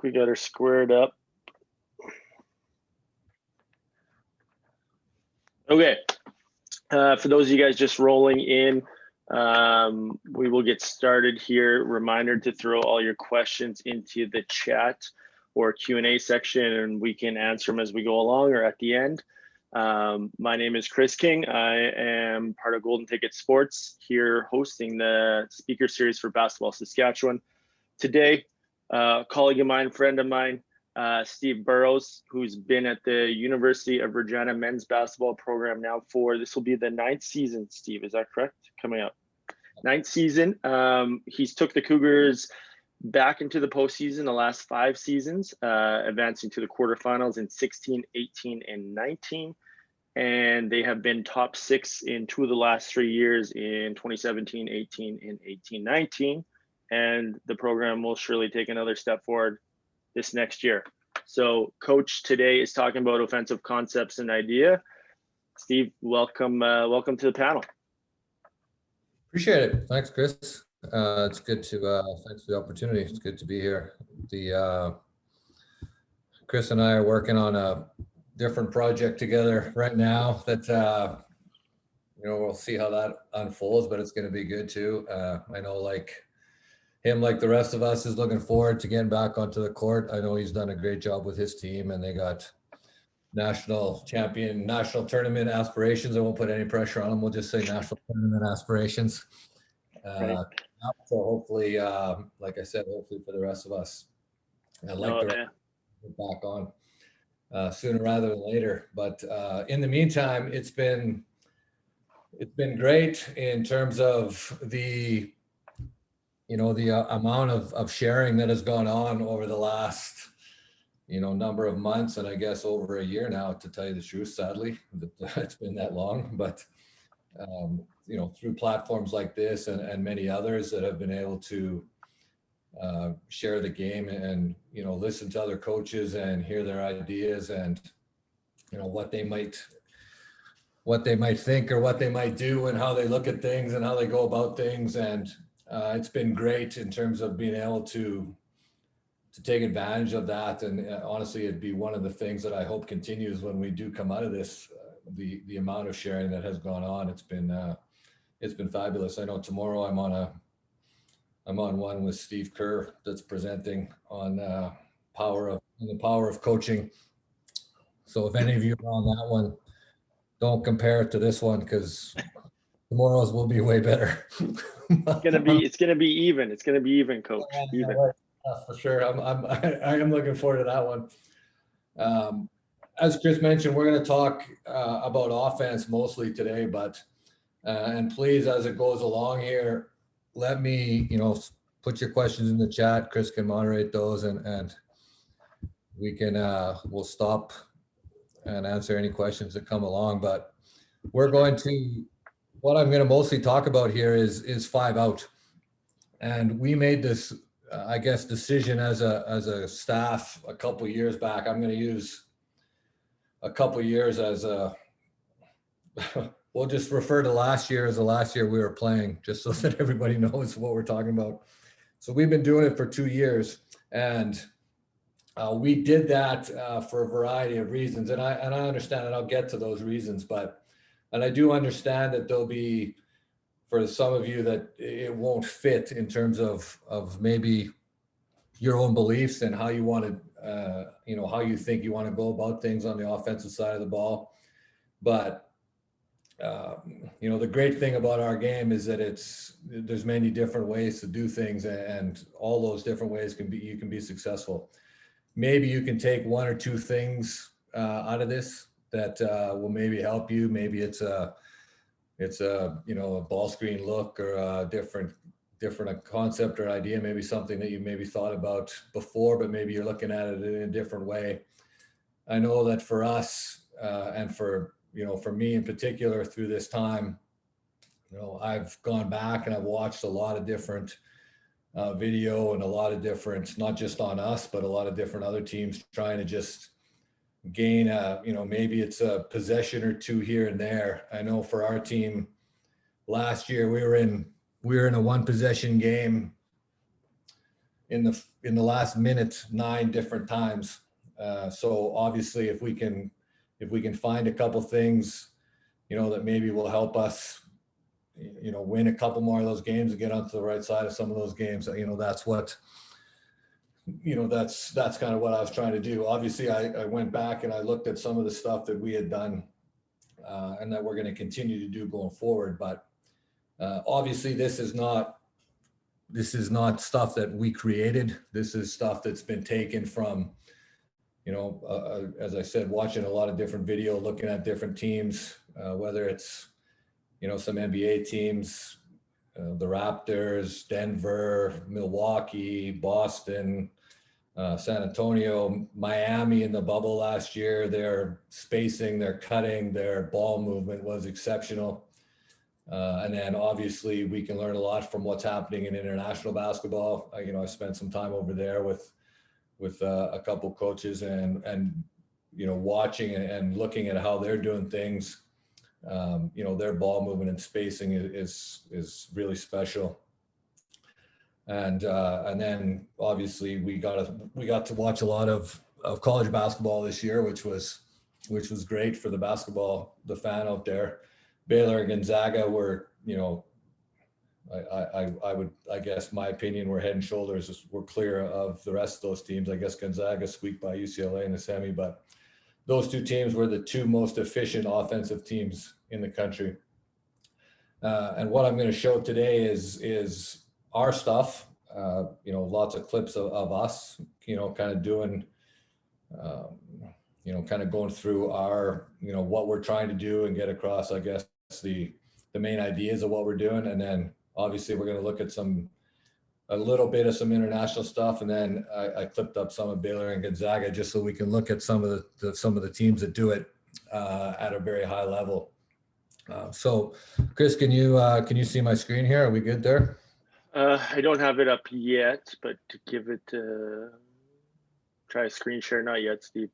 we got her squared up. Okay. For those of you guys just rolling in, we will get started here. Reminder to throw all your questions into the chat or Q&A section, and we can answer them as we go along or at the end. My name is Chris King. I am part of Golden Ticket Sports here, hosting the speaker series for Basketball Saskatchewan. Today, a colleague of mine, friend of mine, Steve Burrows, who's been at the University of Regina men's basketball program now for, this will be the 9th season, Steve, is that correct? Coming up. 9th season. He's took the Cougars back into the postseason the last 5 seasons, advancing to the quarterfinals in 16, 18, and 19. And they have been top 6 in 2 of the last 3 years in 2017, 18, and 18, 19. And the program will surely take another step forward this next year. So Coach today is talking about offensive concepts and idea. Steve, welcome to the panel. Appreciate it. Thanks, Chris. It's good to, thanks for the opportunity. It's good to be here. Chris and I are working on a different project together right now that, we'll see how that unfolds, but it's going to be good too. I know like the rest of us is looking forward to getting back onto the court. I know he's done a great job with his team and they got national tournament aspirations. I won't put any pressure on him. We'll just say national tournament aspirations. Right. So hopefully, like I said, hopefully for the rest of us, I'd like to get back on sooner rather than later. But in the meantime, it's been great in terms of the amount of sharing that has gone on over the last number of months, and I guess over a year now, to tell you the truth. Sadly, it's been that long, but through platforms like this and many others that have been able to share the game and listen to other coaches and hear their ideas and what they might think or what they might do and how they look at things and how they go about things. And it's been great in terms of being able to take advantage of that. And honestly, it'd be one of the things that I hope continues when we do come out of this, the amount of sharing that has gone on. It's been fabulous. I know tomorrow I'm on one with Steve Kerr that's presenting on the power of coaching. So if any of you are on that one, don't compare it to this one because tomorrow's will be way better. It's gonna be even, Coach. Even. For sure. I am looking forward to that one. As Chris mentioned, we're going to talk about offense mostly today, but and please, as it goes along here, let me put your questions in the chat. Chris can moderate those, and we can we'll stop and answer any questions that come along. But what I'm going to mostly talk about here is 5 out, and we made this decision as a staff a couple of years back. I'm going to use a couple of years as we'll just refer to last year as the last year we were playing, just so that everybody knows what we're talking about. So we've been doing it for 2 years, and we did that for a variety of reasons. And I understand, and I'll get to those reasons, and I do understand that there'll be, for some of you, that it won't fit in terms of maybe your own beliefs and how you want to, how you think you want to go about things on the offensive side of the ball. But, the great thing about our game is that there's many different ways to do things, and all those different ways you can be successful. Maybe you can take 1 or 2 things out of this that will maybe help you. Maybe it's a ball screen look or a different concept or idea, maybe something that you maybe thought about before, but maybe you're looking at it in a different way. I know that for us and for me in particular through this time, I've gone back and I've watched a lot of different video and a lot of different, not just on us, but a lot of different other teams trying to just gain maybe it's a possession or 2 here and there. I know for our team last year, we were in a 1 possession game in the last minute 9 different times. So obviously, if we can find a couple things, that maybe will help us, win a couple more of those games and get onto the right side of some of those games. That's what, that's kind of what I was trying to do. Obviously, I went back and I looked at some of the stuff that we had done and that we're going to continue to do going forward. But obviously, this is not stuff that we created. This is stuff that's been taken from, as I said, watching a lot of different video, looking at different teams, whether it's, some NBA teams, the Raptors, Denver, Milwaukee, Boston, San Antonio, Miami in the bubble last year. Their spacing, their cutting, their ball movement was exceptional. And then obviously we can learn a lot from what's happening in international basketball. I spent some time over there with a couple coaches and watching and looking at how they're doing things. Their ball movement and spacing is really special. And then obviously we got to watch a lot of college basketball this year, which was great for the fan out there. Baylor and Gonzaga were, I guess my opinion, we're head and shoulders, we're clear of the rest of those teams. I guess Gonzaga squeaked by UCLA in the semi, but those 2 teams were the 2 most efficient offensive teams in the country. And what I'm going to show today is our stuff. Lots of clips of us, kind of doing, kind of going through our, what we're trying to do and get across, I guess, the main ideas of what we're doing. And then obviously we're going to look at a little bit of some international stuff. And then I clipped up some of Baylor and Gonzaga just so we can look at some of the teams that do it at a very high level. So Chris, can you see my screen here? Are we good there? I don't have it up yet, but to give it try a screen share. Not yet, Steve.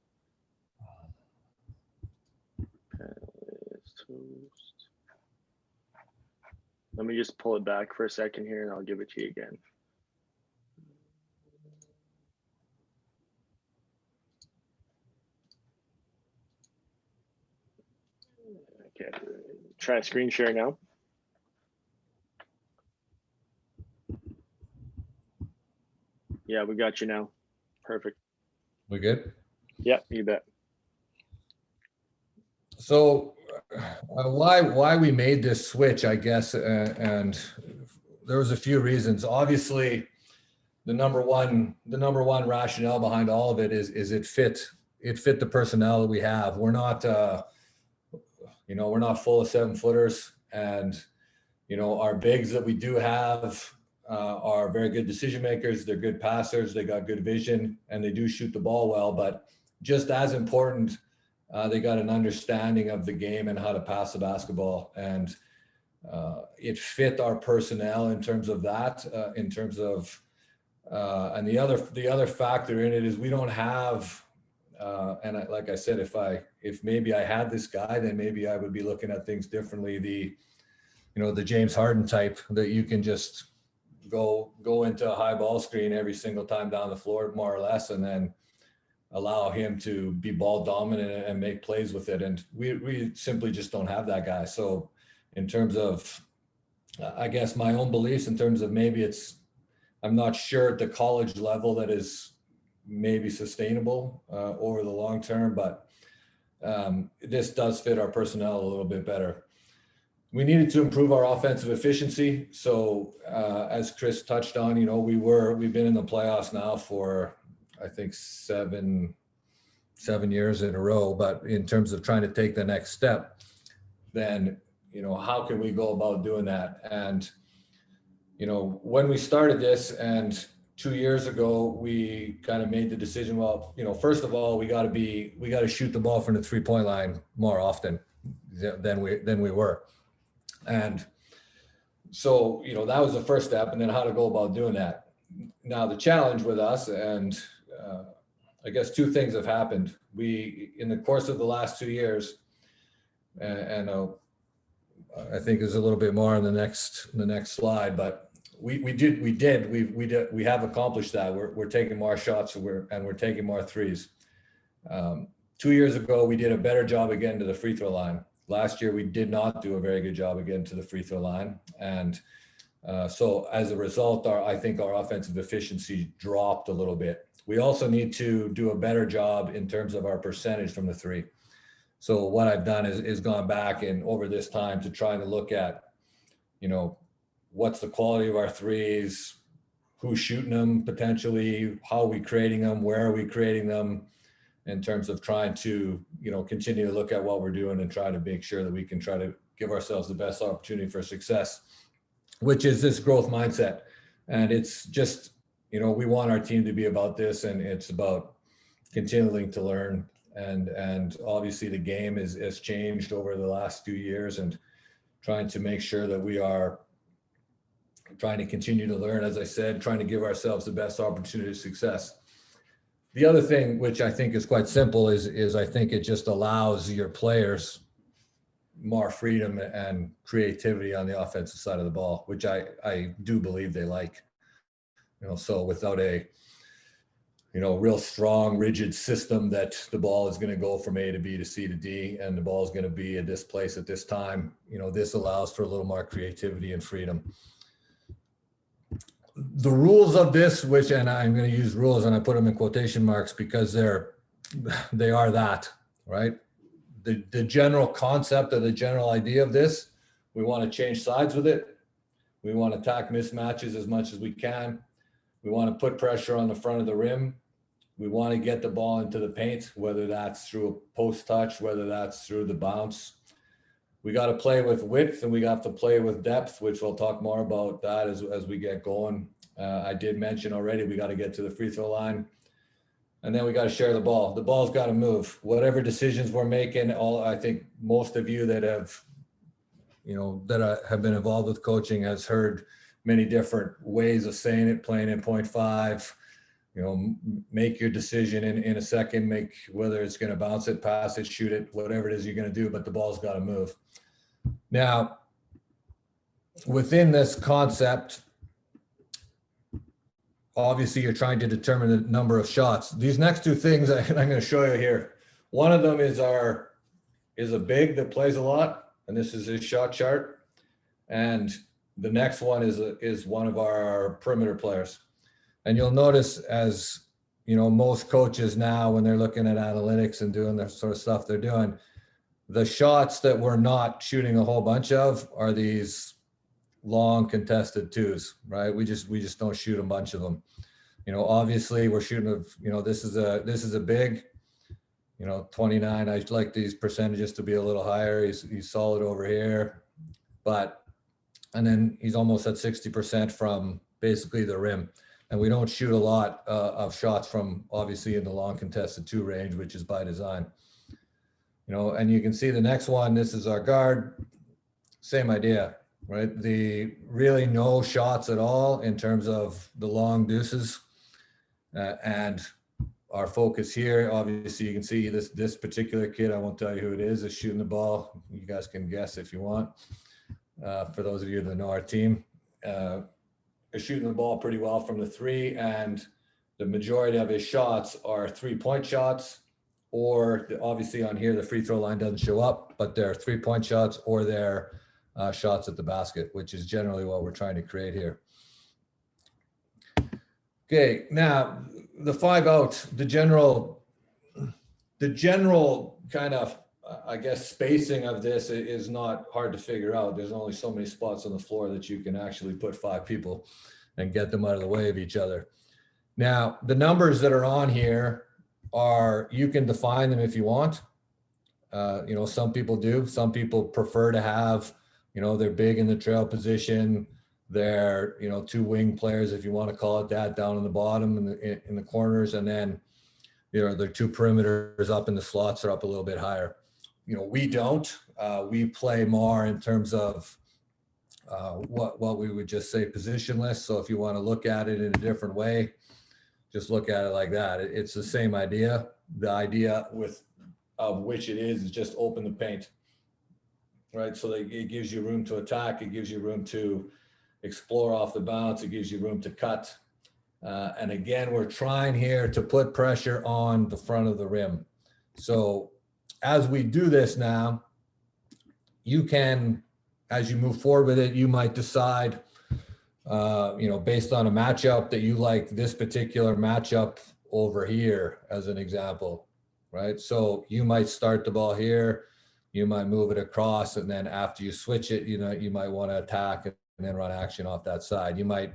Let me just pull it back for a second here and I'll give it to you again. Okay, try screen share now. Yeah, we got you now. Perfect. We good? Yeah, you bet. So why we made this switch, I guess, and there was a few reasons. Obviously, the number one rationale behind all of it is it fit the personnel that we have. We're not we're not full of 7-footers, and our bigs that we do have are very good decision makers. They're good passers. They got good vision, and they do shoot the ball well. But just as important, they got an understanding of the game and how to pass the basketball, and it fit our personnel in terms of that. And the other factor in it is we don't have. And like I said, if maybe I had this guy, then maybe I would be looking at things differently. The James Harden type that you can just go into a high ball screen every single time down the floor, more or less, and then allow him to be ball dominant and make plays with it. And we simply just don't have that guy. So in terms of, I guess, my own beliefs in terms of maybe I'm not sure at the college level that is maybe sustainable over the long term, but this does fit our personnel a little bit better. We needed to improve our offensive efficiency. So as Chris touched on, we've been in the playoffs now for, I think, seven years in a row. But in terms of trying to take the next step, then, how can we go about doing that? And, when we started this, and 2 years ago, we kind of made the decision, well, first of all, we got to shoot the ball from the 3-point line more often than we were. And so, that was the first step, and then how to go about doing that. Now, the challenge with us, and I guess 2 things have happened. In the course of the last 2 years, and I think there's a little bit more on the next slide, but we have accomplished that. We're taking more shots and we're taking more threes. 2 years ago, we did a better job of getting to the free throw line. Last year, we did not do a very good job of getting to the free throw line. And so as a result, I think our offensive efficiency dropped a little bit. We also need to do a better job in terms of our percentage from the three. So what I've done is gone back and over this time to try to look at, what's the quality of our threes, who's shooting them potentially, how are we creating them, where are we creating them, in terms of trying to, continue to look at what we're doing and try to make sure that we can try to give ourselves the best opportunity for success, which is this growth mindset. And it's just, we want our team to be about this, and it's about continuing to learn. And obviously the game has changed over the last few years, and trying to make sure that we are trying to continue to learn, as I said, trying to give ourselves the best opportunity of success. The other thing, which I think is quite simple, is I think it just allows your players more freedom and creativity on the offensive side of the ball, which I do believe they like. So without a, real strong, rigid system that the ball is going to go from A to B to C to D, and the ball is going to be at this place at this time, this allows for a little more creativity and freedom. The rules of this, and I'm going to use rules and I put them in quotation marks because they are that, right? The general concept or the general idea of this, we want to change sides with it. We want to attack mismatches as much as we can. We want to put pressure on the front of the rim. We want to get the ball into the paint, whether that's through a post touch, whether that's through the bounce. We got to play with width, and we got to play with depth, which we'll talk more about that as we get going. I did mention already, we got to get to the free throw line, and then we got to share the ball. The ball's got to move. Whatever decisions we're making, I think most of you that have, have been involved with coaching has heard many different ways of saying it, playing in 0.5, make your decision in a second, whether it's going to bounce it, pass it, shoot it, whatever it is you're going to do, but the ball's got to move. Now, within this concept, obviously you're trying to determine the number of shots. These next two things I'm going to show you here. One of them is a big that plays a lot, and this is his shot chart. And the next one is one of our perimeter players. And you'll notice, as most coaches now, when they're looking at analytics and doing the sort of stuff they're doing, the shots that we're not shooting a whole bunch of are these long contested twos, right? We just don't shoot a bunch of them. Obviously we're shooting this is a big, 29. I'd like these percentages to be a little higher. He's solid over here, and then he's almost at 60% from basically the rim. And we don't shoot a lot of shots from obviously in the long contested two range, which is by design. And you can see the next one, this is our guard, same idea, right? The really no shots at all in terms of the long deuces. And our focus here, obviously you can see this particular kid, I won't tell you who it is shooting the ball. You guys can guess if you want. For those of you that know our team, is shooting the ball pretty well from the three, and the majority of his shots are 3-point shots, or obviously on here the free throw line doesn't show up, but they're 3-point shots or they're shots at the basket, which is generally what we're trying to create here. Okay, now the 5 out, the general kind of spacing of this is not hard to figure out. There's only so many spots on the floor that you can actually put 5 people and get them out of the way of each other. Now, the numbers that are on here you can define them if you want. Some people do. Some people prefer to have, they're big in the trail position. They're, 2 wing players, if you want to call it that, down in the bottom in the corners. And then, their 2 perimeters up in the slots are up a little bit higher. We don't. We play more in terms of what we would just say positionless. So if you want to look at it in a different way, just look at it like that. It's the same idea. The idea of which it is just open the paint, right? So it gives you room to attack. It gives you room to explore off the bounce. It gives you room to cut. And again, we're trying here to put pressure on the front of the rim. So as we do this now, you can, as you move forward with it, you might decide, based on a matchup that you like this particular matchup over here as an example, right? So you might start the ball here, you might move it across, and then after you switch it, you might want to attack and then run action off that side. You might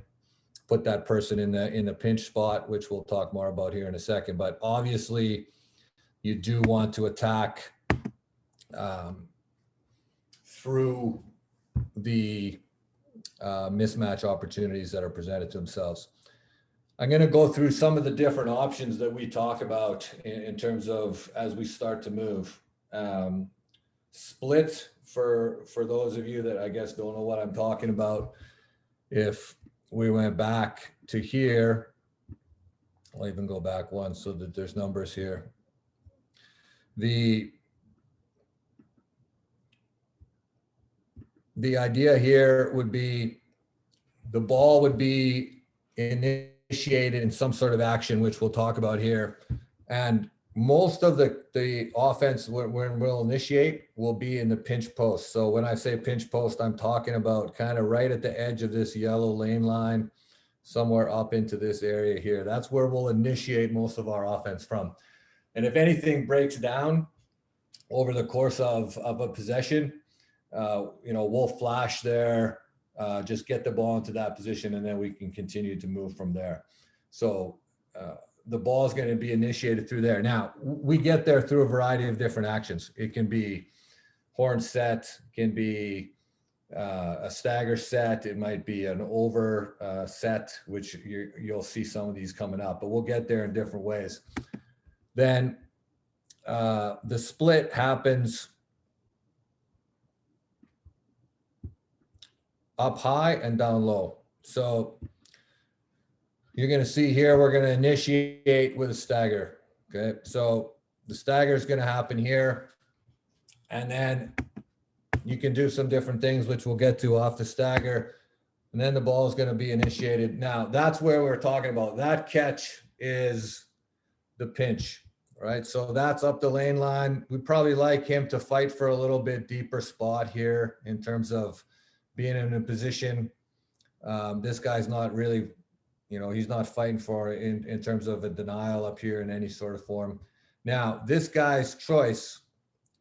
put that person in the pinch spot, which we'll talk more about here in a second. But obviously, you do want to attack through the mismatch opportunities that are presented to themselves. I'm going to go through some of the different options that we talk about in terms of as we start to move. Split, for those of you that I guess don't know what I'm talking about, if we went back to here, I'll even go back one so that there's numbers here. The idea here would be the ball would be initiated in some sort of action, which we'll talk about here. And most of the offense when we'll initiate will be in the pinch post. So when I say pinch post, I'm talking about kind of right at the edge of this yellow lane line, somewhere up into this area here. That's where we'll initiate most of our offense from. And if anything breaks down over the course of a possession, we'll flash there, just get the ball into that position, and then we can continue to move from there. So the ball is going to be initiated through there. Now, we get there through a variety of different actions. It can be horn set, can be a stagger set. It might be an over set, which you'll see some of these coming up, but we'll get there in different ways. Then the split happens up high and down low. So you're going to see here, we're going to initiate with a stagger. Okay. So the stagger is going to happen here. And then you can do some different things, which we'll get to off the stagger. And then the ball is going to be initiated. Now that's where we're talking about. That catch is the pinch, right? So that's up the lane line. We'd probably like him to fight for a little bit deeper spot here in terms of being in a position. This guy's not really, he's not fighting for in terms of a denial up here in any sort of form. Now, this guy's choice,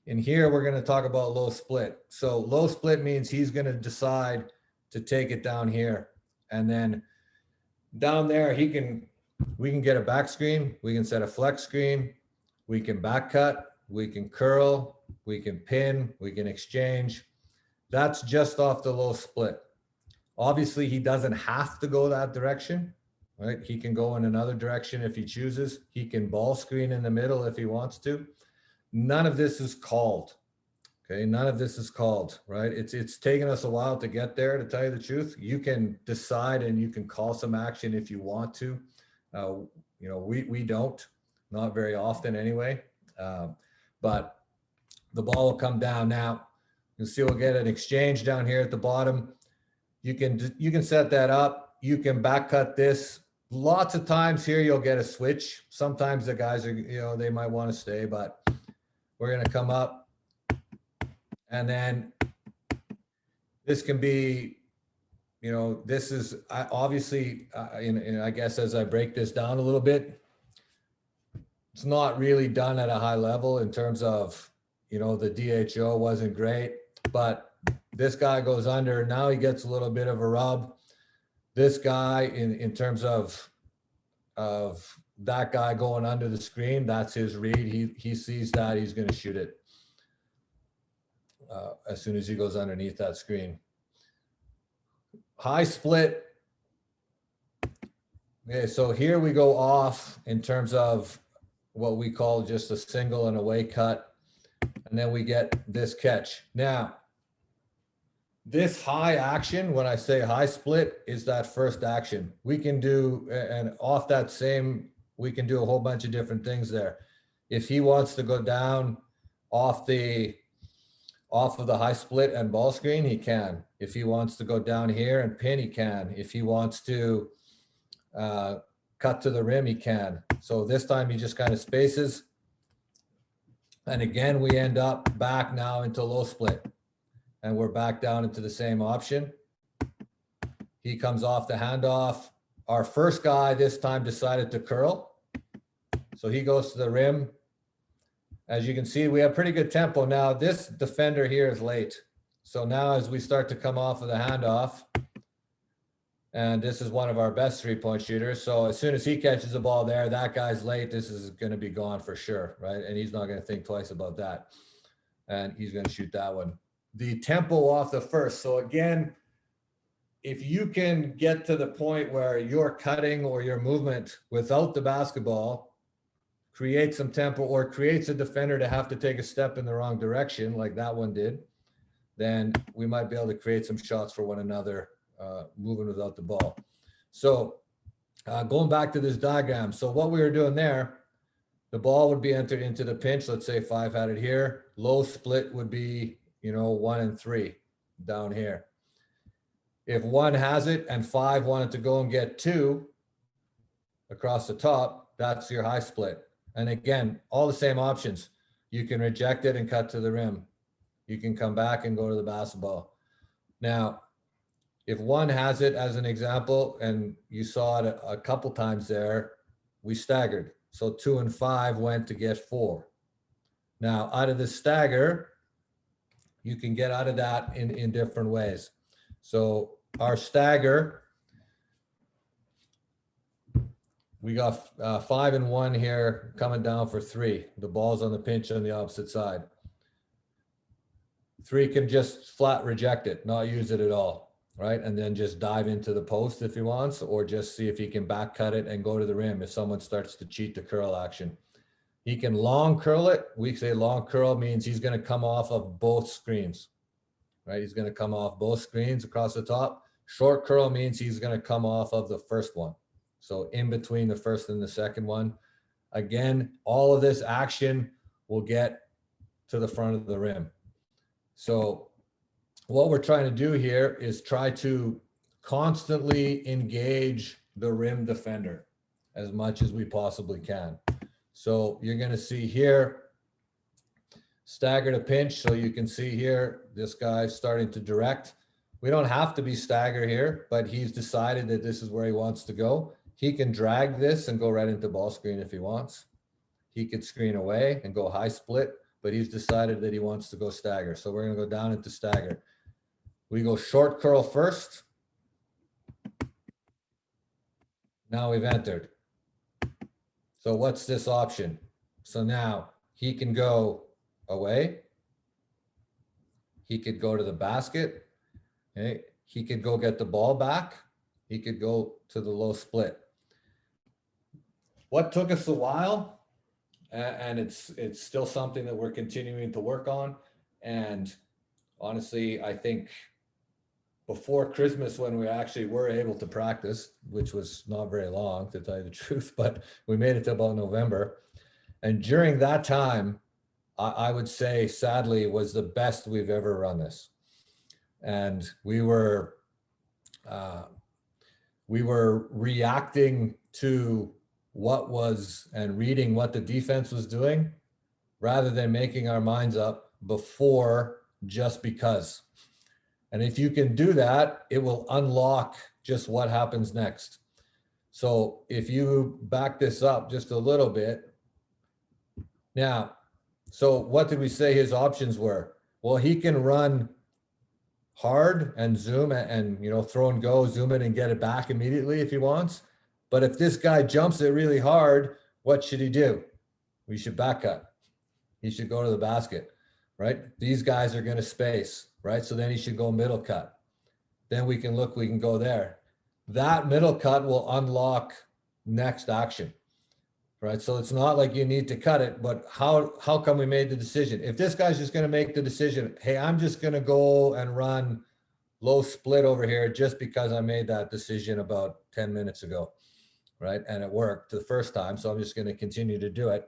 in here, we're going to talk about low split. So low split means he's going to decide to take it down here. And then down there, we can get a back screen. We can set a flex screen. We can back cut. We can curl. We can pin. We can exchange. That's just off the low split. Obviously, he doesn't have to go that direction, right? He can go in another direction if he chooses. He can ball screen in the middle if he wants to. None of this is called, okay? None of this is called, right? It's taken us a while to get there, to tell you the truth. You can decide and you can call some action if you want to. We don't, not very often anyway. But the ball will come down now. You'll see we'll get an exchange down here at the bottom. You can set that up. You can back cut this. Lots of times here you'll get a switch. Sometimes the guys are, they might want to stay, but we're going to come up. And then this can be, this is obviously, I guess as I break this down a little bit, it's not really done at a high level in terms of, the DHO wasn't great. But this guy goes under. Now he gets a little bit of a rub. This guy, in terms of that guy going under the screen, that's his read. He sees that, he's going to shoot it as soon as he goes underneath that screen. High split. Okay, so here we go off in terms of what we call just a single and away cut. And then we get this catch. Now, this high action, when I say high split, is that first action. We can do, and off that same, we can do a whole bunch of different things there. If he wants to go down off the off of the high split and ball screen, he can. If he wants to go down here and pin, he can. If he wants to cut to the rim, he can. So this time he just kind of spaces. And again, we end up back now into low split. And we're back down into the same option. He comes off the handoff. Our first guy this time decided to curl. So he goes to the rim. As you can see, we have pretty good tempo. Now this defender here is late. So now as we start to come off of the handoff, and this is one of our best 3-point shooters. So as soon as he catches the ball there, that guy's late. This is going to be gone for sure, right? And he's not going to think twice about that. And he's going to shoot that one. The tempo off the first. So again, if you can get to the point where your cutting or your movement without the basketball creates some tempo or creates a defender to have to take a step in the wrong direction, like that one did, then we might be able to create some shots for one another moving without the ball. So going back to this diagram. So what we were doing there, the ball would be entered into the pinch. Let's say 5 had it here. Low split would be, 1 and 3 down here. If 1 has it and 5 wanted to go and get 2 across the top, that's your high split. And again, all the same options. You can reject it and cut to the rim. You can come back and go to the basketball. Now, if 1 has it as an example, and you saw it a couple times there, we staggered. So 2 and 5 went to get 4. Now, out of the stagger, you can get out of that in different ways. So our stagger, we got 5 and 1 here coming down for 3. The ball's on the pinch on the opposite side. 3 can just flat reject it, not use it at all, right? And then just dive into the post if he wants, or just see if he can back cut it and go to the rim if someone starts to cheat the curl action. He can long curl it. We say long curl means he's going to come off of both screens, right? He's going to come off both screens across the top. Short curl means he's going to come off of the first one. So in between the first and the second one. Again, all of this action will get to the front of the rim. So what we're trying to do here is try to constantly engage the rim defender as much as we possibly can. So you're going to see here, stagger to pinch. So you can see here, this guy's starting to direct. We don't have to be stagger here, but he's decided that this is where he wants to go. He can drag this and go right into ball screen if he wants. He could screen away and go high split, but he's decided that he wants to go stagger. So we're going to go down into stagger. We go short curl first. Now we've entered. So what's this option? So now he can go away. He could go to the basket. Okay. He could go get the ball back. He could go to the low split. What took us a while, and it's still something that we're continuing to work on. And honestly, I think before Christmas, when we actually were able to practice, which was not very long to tell you the truth, but we made it to about November. And during that time, I would say, sadly, was the best we've ever run this. And we were reacting to what was and reading what the defense was doing rather than making our minds up before just because. And if you can do that, it will unlock just what happens next. So if you back this up just a little bit. Now, so what did we say his options were? Well, he can run hard and zoom and throw and go, zoom it and get it back immediately if he wants. But if this guy jumps it really hard, what should he do? We should back cut. He should go to the basket, right? These guys are going to space, right? So then he should go middle cut. Then we can go there. That middle cut will unlock next action, right? So it's not like you need to cut it, but how come we made the decision? If this guy's just going to make the decision, hey, I'm just going to go and run low split over here just because I made that decision about 10 minutes ago, right? And it worked the first time, so I'm just going to continue to do it.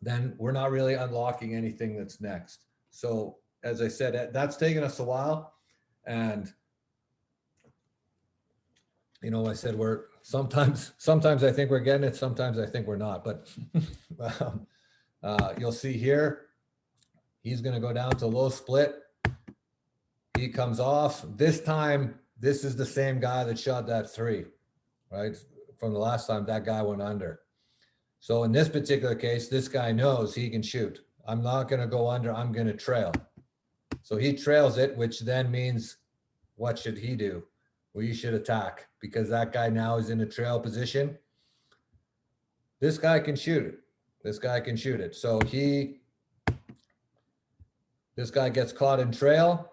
Then we're not really unlocking anything that's next. So as I said, that's taken us a while. And, you know, I said, sometimes I think we're getting it. Sometimes I think we're not, but you'll see here, he's going to go down to low split. He comes off. This time, this is the same guy that shot that 3, right? From the last time, that guy went under. So in this particular case, this guy knows he can shoot. I'm not going to go under. I'm going to trail. So he trails it, which then means what should he do? Well, you should attack, because that guy now is in a trail position. This guy can shoot it. This guy can shoot it. So this guy gets caught in trail.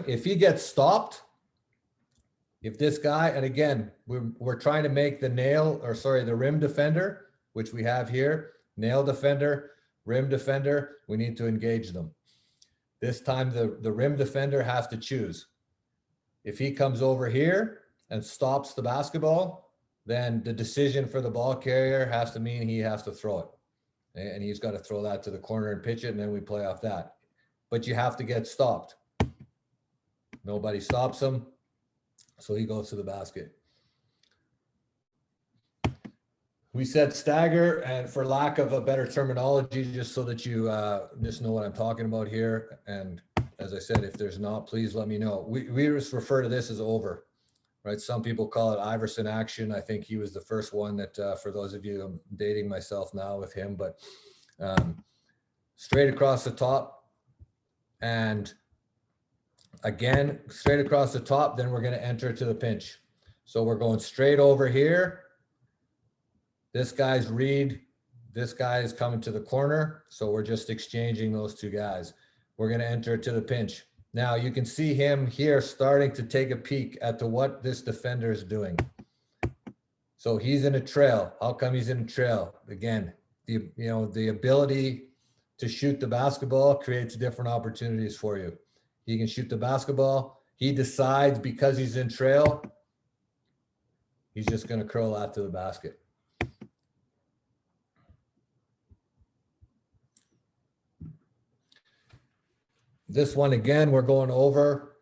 If he gets stopped, if this guy, and again, we're trying to make the rim defender, which we have here, nail defender, rim defender, we need to engage them. This time the rim defender has to choose. If he comes over here and stops the basketball, then the decision for the ball carrier has to mean he has to throw it. And he's got to throw that to the corner and pitch it, and then we play off that. But you have to get stopped. Nobody stops him, so he goes to the basket. We said stagger, and for lack of a better terminology, just so that you just know what I'm talking about here. And as I said, if there's not, please let me know. We just refer to this as over, right? Some people call it Iverson action. I think he was the first one that, for those of you, I'm dating myself now with him, but straight across the top. And again, straight across the top, then we're going to enter to the pinch. So we're going straight over here. This guy's read. This guy is coming to the corner. So we're just exchanging those two guys. We're going to enter to the pinch. Now you can see him here starting to take a peek at what this defender is doing. So he's in a trail. How come he's in a trail? Again, the ability to shoot the basketball creates different opportunities for you. He can shoot the basketball. He decides, because he's in trail, he's just going to curl out to the basket. This one, again, we're going over.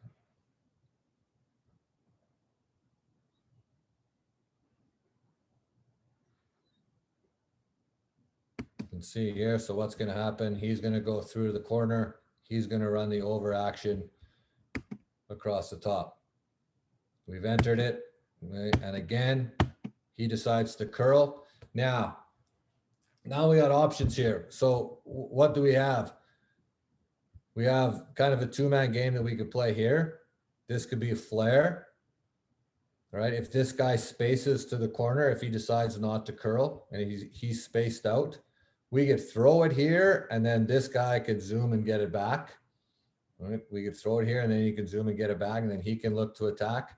You can see here, so what's going to happen? He's going to go through the corner. He's going to run the over action across the top. We've entered it. Right? And again, he decides to curl. Now we got options here. So what do we have? We have kind of a two-man game that we could play here. This could be a flare, right? If this guy spaces to the corner, if he decides not to curl and he's spaced out, we could throw it here, and then this guy could zoom and get it back. Right? We could throw it here, and then he can zoom and get it back, and then he can look to attack.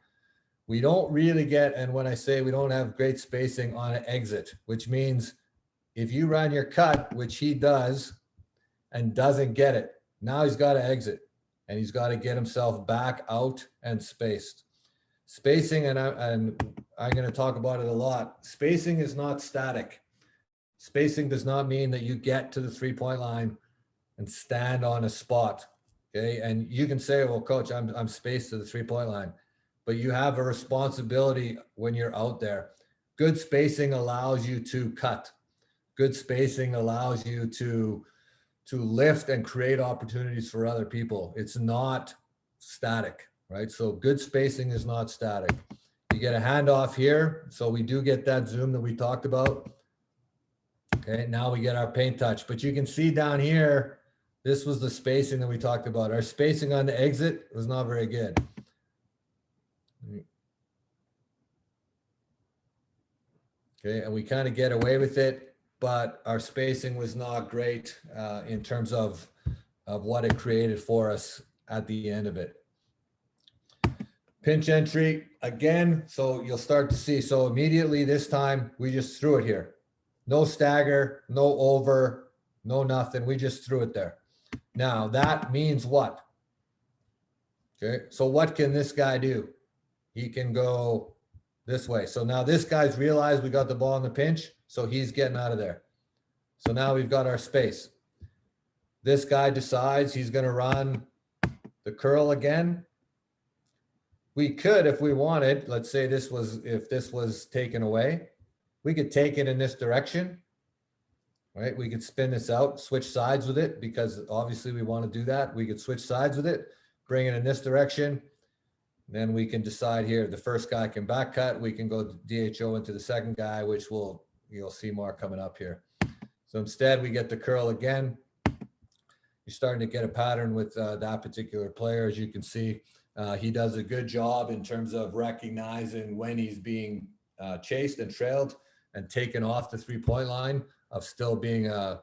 We don't really get, and when I say we don't have great spacing on an exit, which means if you run your cut, which he does, and doesn't get it, now he's got to exit, and he's got to get himself back out and spaced. Spacing, and I'm going to talk about it a lot. Spacing is not static. Spacing does not mean that you get to the three-point line and stand on a spot, okay? And you can say, well, coach, I'm spaced to the three-point line, but you have a responsibility when you're out there. Good spacing allows you to cut. Good spacing allows you to lift and create opportunities for other people. It's not static, right? So good spacing is not static. You get a handoff here. So we do get that zoom that we talked about. Okay, now we get our paint touch, but you can see down here, this was the spacing that we talked about. Our spacing on the exit was not very good. Okay, and we kind of get away with it, but our spacing was not great in terms of what it created for us at the end of it. Pinch entry again, so you'll start to see. So immediately this time, we just threw it here. No stagger, no over, no nothing. We just threw it there. Now that means what? Okay, so what can this guy do? He can go this way. So now this guy's realized we got the ball in the pinch, so he's getting out of there. So now we've got our space. this guy decides he's going to run the curl again, we could, if we wanted, let's say if this was taken away, we could take it in this direction, right? We could spin this out, switch sides with it, because obviously we want to do that. We could switch sides with it, bring it in this direction. Then we can decide here, the first guy can back cut. We can go DHO into the second guy, which you'll see more coming up here. So instead we get the curl again. You're starting to get a pattern with that particular player. As you can see, he does a good job in terms of recognizing when he's being chased and trailed and taken off the 3-point line, of still being a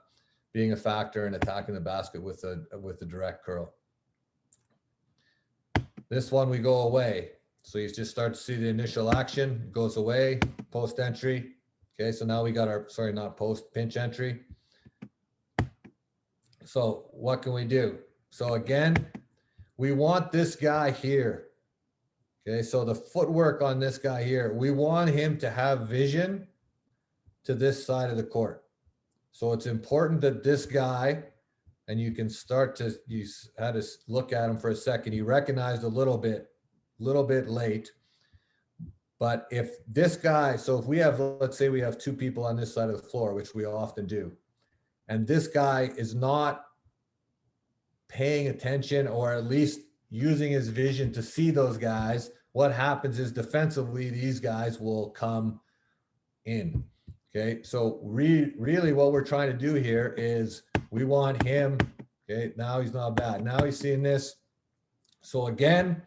factor in attacking the basket with a direct curl. This one, we go away. So you just start to see the initial action, goes away, post entry. Okay, so now we got our, sorry, not post, pinch entry. So what can we do? So again, we want this guy here. Okay, so the footwork on this guy here, we want him to have vision to this side of the court. So it's important that this guy, and you can start to, you had to look at him for a second. He recognized a little bit late. But if this guy, so if we have, let's say we have 2 people on this side of the floor, which we often do, and this guy is not paying attention, or at least using his vision to see those guys, what happens is defensively, these guys will come in. Okay, so really what we're trying to do here is we want him, okay, now he's not bad. Now he's seeing this. So again,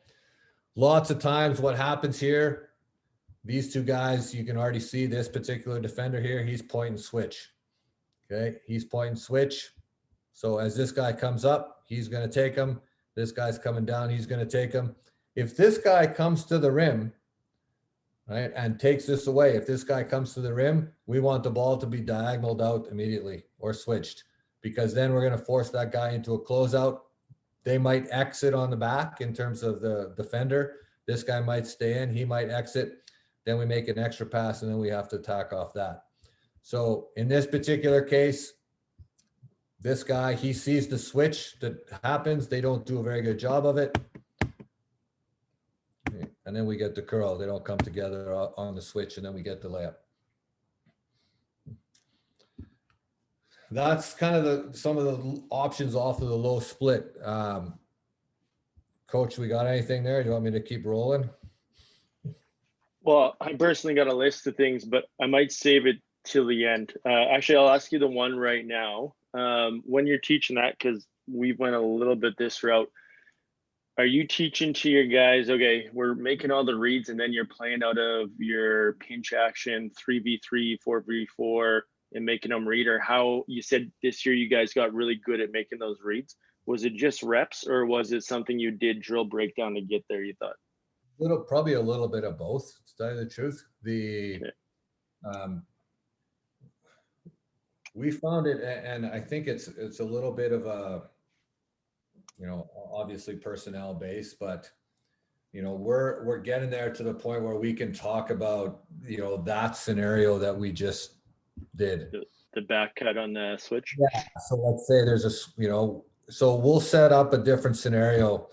lots of times what happens here, these 2 guys, you can already see this particular defender here, he's point and switch. Okay, he's point and switch. So as this guy comes up, he's going to take him. This guy's coming down, he's going to take him. If this guy comes to the rim, right, and takes this away, if this guy comes to the rim, we want the ball to be diagonaled out immediately or switched, because then we're going to force that guy into a closeout. They might exit on the back in terms of the defender. This guy might stay in, he might exit. Then we make an extra pass, and then we have to attack off that. So in this particular case, this guy, he sees the switch that happens. They don't do a very good job of it. And then we get the curl. They don't come together on the switch, and then we get the layup. That's kind of some of the options off of the low split. Coach, we got anything there? Do you want me to keep rolling? Well, I personally got a list of things, but I might save it till the end. Actually, I'll ask you the one right now. When you're teaching that, because we went a little bit this route, are you teaching to your guys, okay, we're making all the reads, and then you're playing out of your pinch action 3v3, 4v4, and making them read? Or how, you said this year you guys got really good at making those reads. Was it just reps, or was it something you did drill breakdown to get there, you thought? Probably a little bit of both, to tell you the truth. We found it, and I think it's a little bit of a, obviously personnel based, but we're getting there to the point where we can talk about that scenario that we just did, the back cut on the switch. Yeah. So let's say there's so we'll set up a different scenario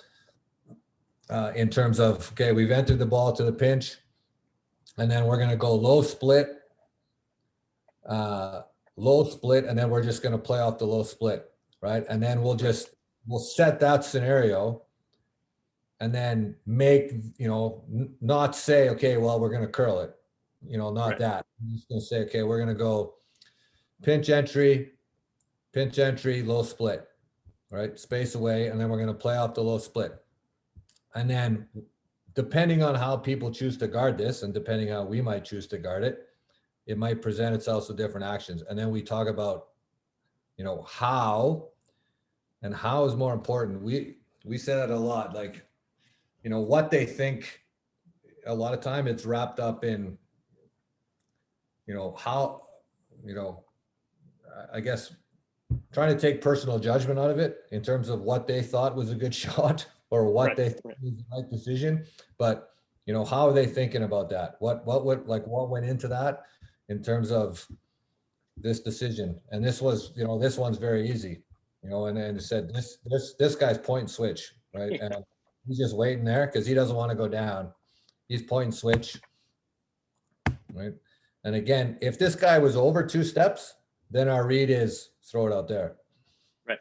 in terms of, okay, we've entered the ball to the pinch, and then we're going to go low split, and then we're just going to play off the low split, right? And then we'll set that scenario, and then make, not say, okay, well, we're going to curl it, not right. That. I'm just going to say, okay, we're going to go pinch entry, low split, right? Space away, and then we're going to play off the low split. And then depending on how people choose to guard this, and depending how we might choose to guard it, it might present itself with different actions. And then we talk about, how, and how is more important. We say that a lot, like, what they think, a lot of time it's wrapped up in, how, I guess trying to take personal judgment out of it in terms of what they thought was a good shot, or what they thought was the right decision. But, how are they thinking about that? What went into that in terms of this decision? And this was, this one's very easy. you know, and then said, this guy's point and switch, right? And he's just waiting there because he doesn't want to go down. He's point and switch, right? And again, if this guy was over 2 steps, then our read is throw it out there. Right.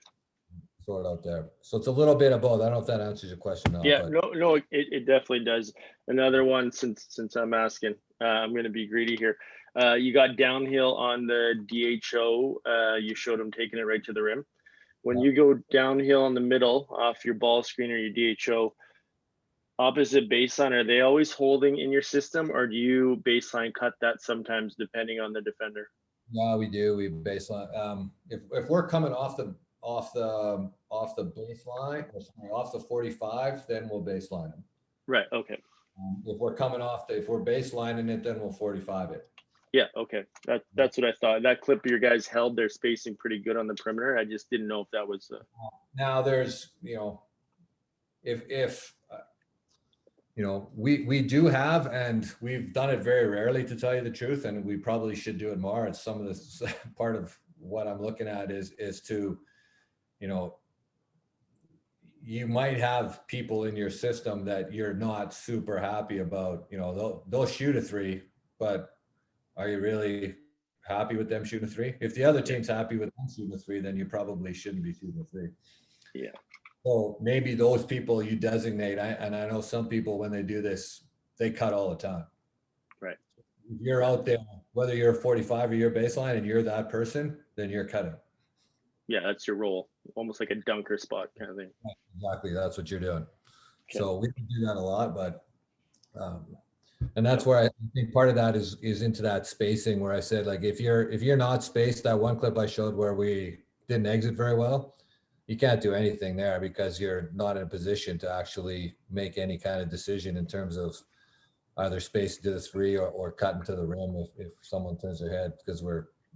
Throw it out there. So it's a little bit of both. I don't know if that answers your question. Now, Yeah, but. no, it definitely does. Another one, since I'm asking, I'm going to be greedy here. You got downhill on the DHO. You showed him taking it right to the rim. When you go downhill in the middle off your ball screen or your DHO, opposite baseline, are they always holding in your system, or do you baseline cut that sometimes depending on the defender? No, we do. We baseline. If we're coming off the baseline, or sorry, off the 45, then we'll baseline them. Right. Okay. If we're coming off if we're baselining it, then we'll 45 it. Yeah. Okay. That's what I thought. That clip your guys held their spacing pretty good on the perimeter. I just didn't know if that was. Now there's, you know, if you know, we do have, and we've done it very rarely, to tell you the truth, and we probably should do it more. It's some of this part of what I'm looking at is to, you know, you might have people in your system that you're not super happy about, you know, they'll shoot a 3, but are you really happy with them shooting a 3? If the other team's happy with them shooting a 3, then you probably shouldn't be shooting a 3. Yeah. So maybe those people you designate, and I know some people, when they do this, they cut all the time. Right. If you're out there, whether you're 45 or your baseline and you're that person, then you're cutting. Yeah, that's your role. Almost like a dunker spot kind of thing. Exactly. That's what you're doing. Okay. So we can do that a lot, but and that's where I think part of that is into that spacing, where I said, like, if you're not spaced, that one clip I showed where we didn't exit very well, you can't do anything there because you're not in a position to actually make any kind of decision in terms of either space to the 3 or cutting to the rim if someone turns their head, because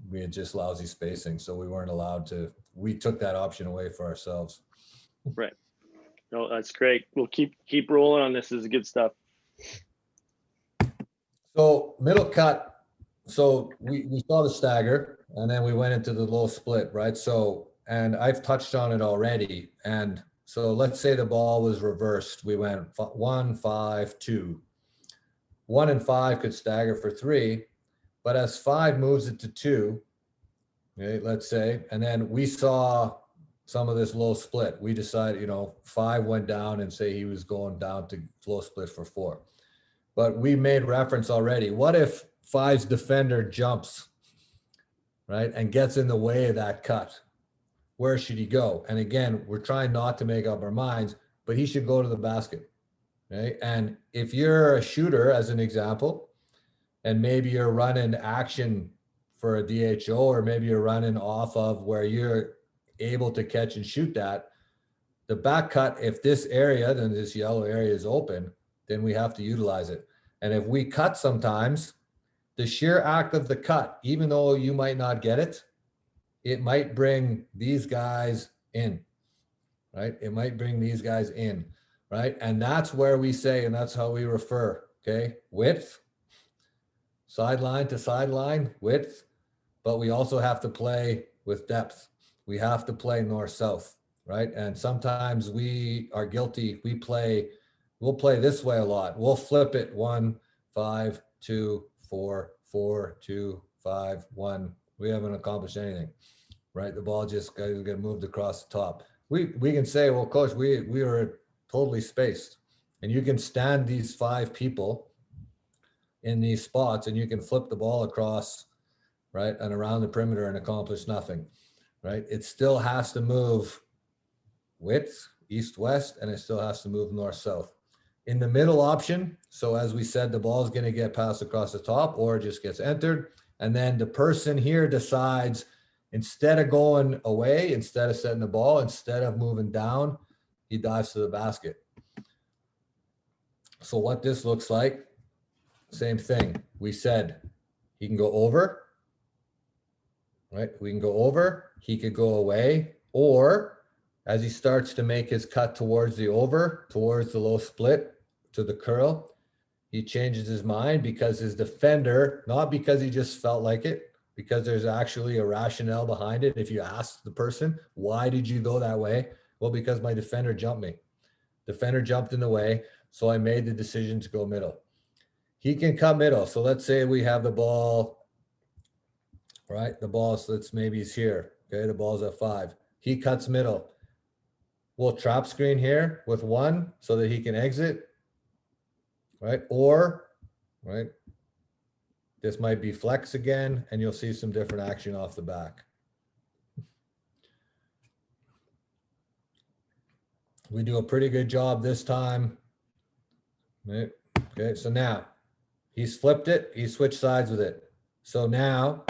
we had just lousy spacing. So we weren't allowed to, we took that option away for ourselves. Right. No, that's great. We'll keep rolling on this. This is good stuff. So middle cut. So we saw the stagger, and then we went into the low split, right? So, and I've touched on it already. And so let's say the ball was reversed. We went 1, 5, 2. 1 and 5 could stagger for 3, but as 5 moves it to 2, okay, let's say, and then we saw some of this low split. We decided, you know, 5 went down, and say he was going down to low split for 4. But we made reference already. What if 5's defender jumps, right, and gets in the way of that cut? Where should he go? And again, we're trying not to make up our minds, but he should go to the basket. Okay. And if you're a shooter, as an example, and maybe you're running action for a DHO, or maybe you're running off of where you're able to catch and shoot that, the back cut, if this area, then this yellow area is open, then we have to utilize it. And if we cut sometimes, the sheer act of the cut, even though you might not get it, it might bring these guys in, right? It might bring these guys in, right? And that's where we say, and that's how we refer, okay? Width, sideline to sideline, width, but we also have to play with depth. We have to play north-south, right? And sometimes we are guilty. We'll play this way a lot. We'll flip it 1, 5, 2, 4, 4, 2, 5, 1. We haven't accomplished anything, right? The ball just got moved across the top. We can say, well, coach, we were totally spaced, and you can stand these 5 people in these spots, and you can flip the ball across, right, and around the perimeter and accomplish nothing, right? It still has to move width, east-west, and it still has to move north-south. In the middle option, so as we said, the ball is going to get passed across the top, or it just gets entered. And then the person here decides, instead of going away, instead of setting the ball, instead of moving down, he dives to the basket. So what this looks like, same thing. We said he can go over, right? We can go over, he could go away, or as he starts to make his cut towards the over, towards the low split, to the curl, he changes his mind because his defender, not because he just felt like it, because there's actually a rationale behind it. If you ask the person, why did you go that way? Well, because my defender jumped me. Defender jumped in the way, so I made the decision to go middle. He can cut middle. So let's say we have the ball, right? The ball, so let's maybe he's here. Okay, the ball's at 5. He cuts middle. We'll trap screen here with 1 so that he can exit, right? Or, right, this might be flex again, and you'll see some different action off the back. We do a pretty good job this time. Right? Okay, so now he's flipped it. He switched sides with it. So now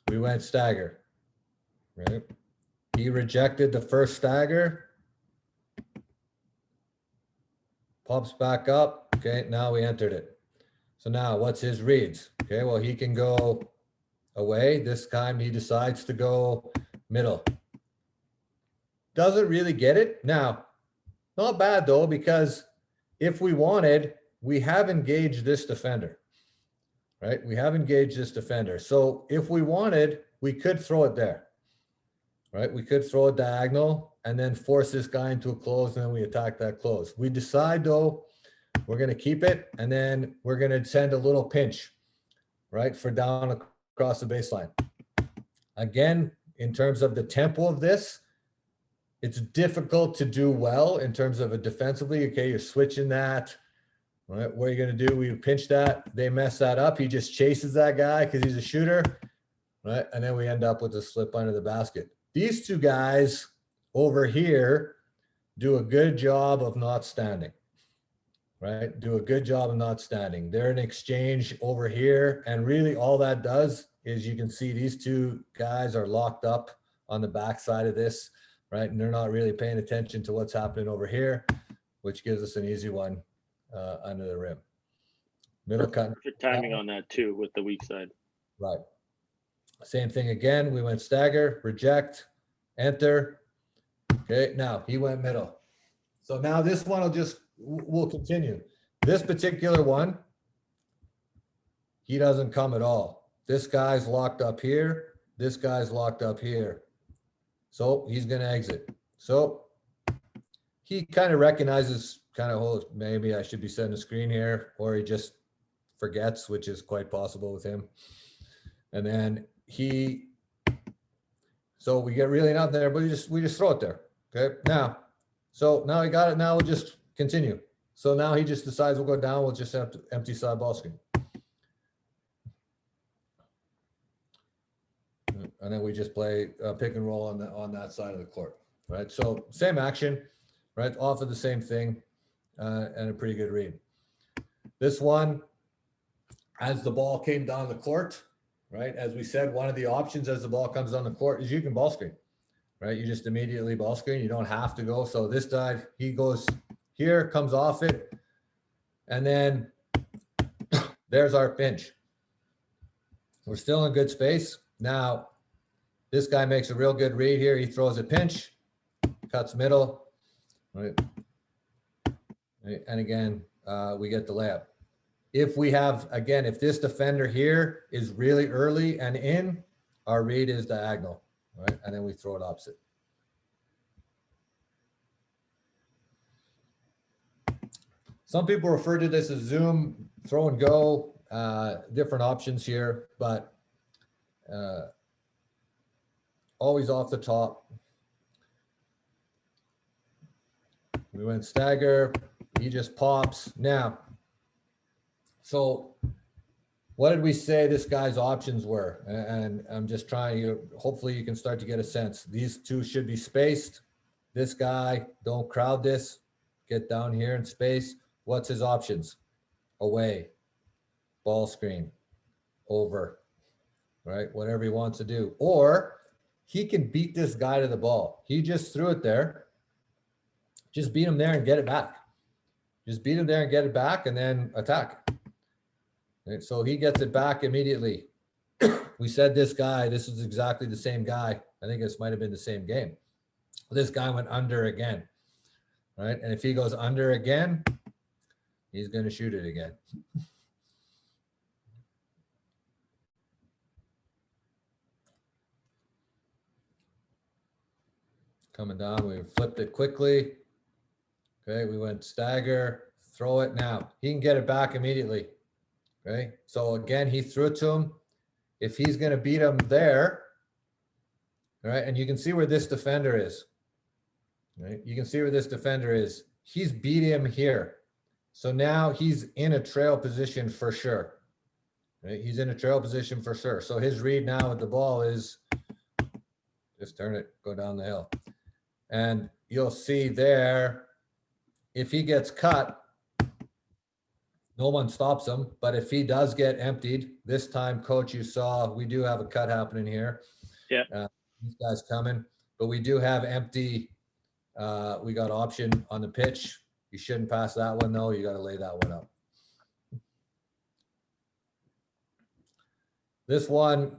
we went stagger. Right? He rejected the first stagger. Pops back up. Okay, now we entered it. So now what's his reads? Okay, well, he can go away. This time he decides to go middle. Doesn't really get it. Now, not bad though, because if we wanted, we have engaged this defender, right? We have engaged this defender. So if we wanted, we could throw it there, right? We could throw a diagonal and then force this guy into a close, and then we attack that close. We decide though, we're going to keep it, and then we're going to send a little pinch, right, for down across the baseline. Again, in terms of the tempo of this, it's difficult to do well in terms of a defensively. Okay, you're switching that. Right, what are you going to do? We pinch that. They mess that up. He just chases that guy because he's a shooter. Right, and then we end up with a slip under the basket. These two guys over here do a good job of not standing. Right, do a good job of not standing. They're in exchange over here, and really all that does is you can see these two guys are locked up on the backside of this. Right, and they're not really paying attention to what's happening over here, which gives us an easy one under the rim. Middle cut. Perfect timing on that too with the weak side. Right. Same thing again. We went stagger, reject, enter. Okay, now he went middle. So now this one we'll continue. This particular one, he doesn't come at all. This guy's locked up here. This guy's locked up here. So he's going to exit. So he kind of recognizes oh, maybe I should be setting a screen here, or he just forgets, which is quite possible with him. And then so we get really nothing there, but we just throw it there. Okay. Now, so now he got it. Now we'll just continue. So now he just decides we'll go down. We'll just have to empty side ball screen. And then we just play pick and roll on that side of the court, right? So same action, right? Off of the same thing, and a pretty good read. This one, as the ball came down the court, right? As we said, one of the options as the ball comes down the court is you can ball screen, right? You just immediately ball screen. You don't have to go. So this side, he goes here, comes off it, and then there's our pinch. We're still in good space. Now, this guy makes a real good read here. He throws a pinch, cuts middle, right? And again, we get the layup. If we have, again, if this defender here is really early and in, our read is diagonal, right? And then we throw it opposite. Some people refer to this as zoom, throw and go, different options here, but always off the top. We went stagger. He just pops. Now, so what did we say this guy's options were? And I'm just trying to, hopefully you can start to get a sense. These two should be spaced. This guy, don't crowd this. Get down here in space. What's his options? Away, ball screen, over, right? Whatever he wants to do. Or he can beat this guy to the ball. He just threw it there. Just beat him there and get it back. Just beat him there and get it back and then attack. Right, so he gets it back immediately. We said this guy, this is exactly the same guy. I think this might have been the same game. This guy went under again, right? And if he goes under again, he's going to shoot it again. coming down. We flipped it quickly. Okay, we went stagger, throw it now. He can get it back immediately. Okay, so again, he threw it to him. If he's going to beat him there, all right, and you can see where this defender is. Right, you can see where this defender is. He's beat him here. So now he's in a trail position for sure. Right, he's in a trail position for sure. So his read now with the ball is just turn it, go down the hill. And you'll see there, if he gets cut, no one stops him. But if he does get emptied, this time, coach, you saw we do have a cut happening here. Yeah. These guys coming, but we do have empty. We got option on the pitch. You shouldn't pass that one though. You got to lay that one up. This one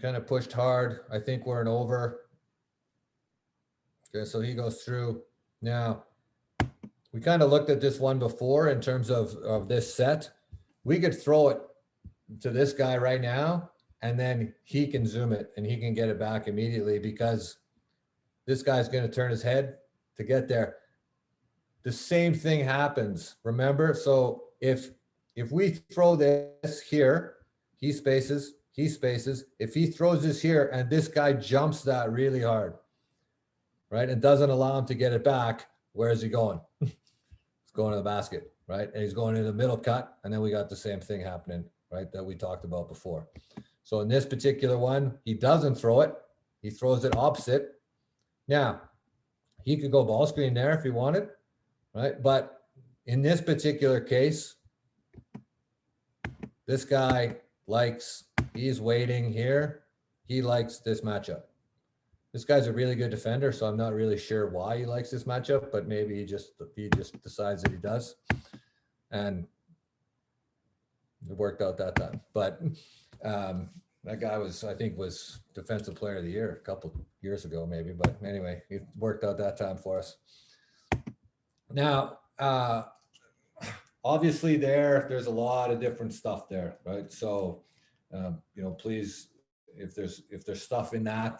kind of pushed hard. I think we're an over. Okay, so he goes through. Now, we kind of looked at this one before in terms of this set. We could throw it to this guy right now, and then he can zoom it and he can get it back immediately because this guy's going to turn his head to get there. The same thing happens, remember? So if we throw this here, he spaces. If he throws this here and this guy jumps that really hard, right, and doesn't allow him to get it back, where is he going? He's going to the basket, right? And he's going into the middle cut, and then we got the same thing happening, right, that we talked about before. So in this particular one, he doesn't throw it. He throws it opposite. Now, he could go ball screen there if he wanted, right? But in this particular case, this guy he's waiting here. He likes this matchup. This guy's a really good defender, so I'm not really sure why he likes this matchup, but maybe he just decides that he does. And it worked out that time. But that guy I think was defensive player of the year a couple years ago, maybe. But anyway, it worked out that time for us. Now, obviously there's a lot of different stuff there, right? So, please, if there's stuff in that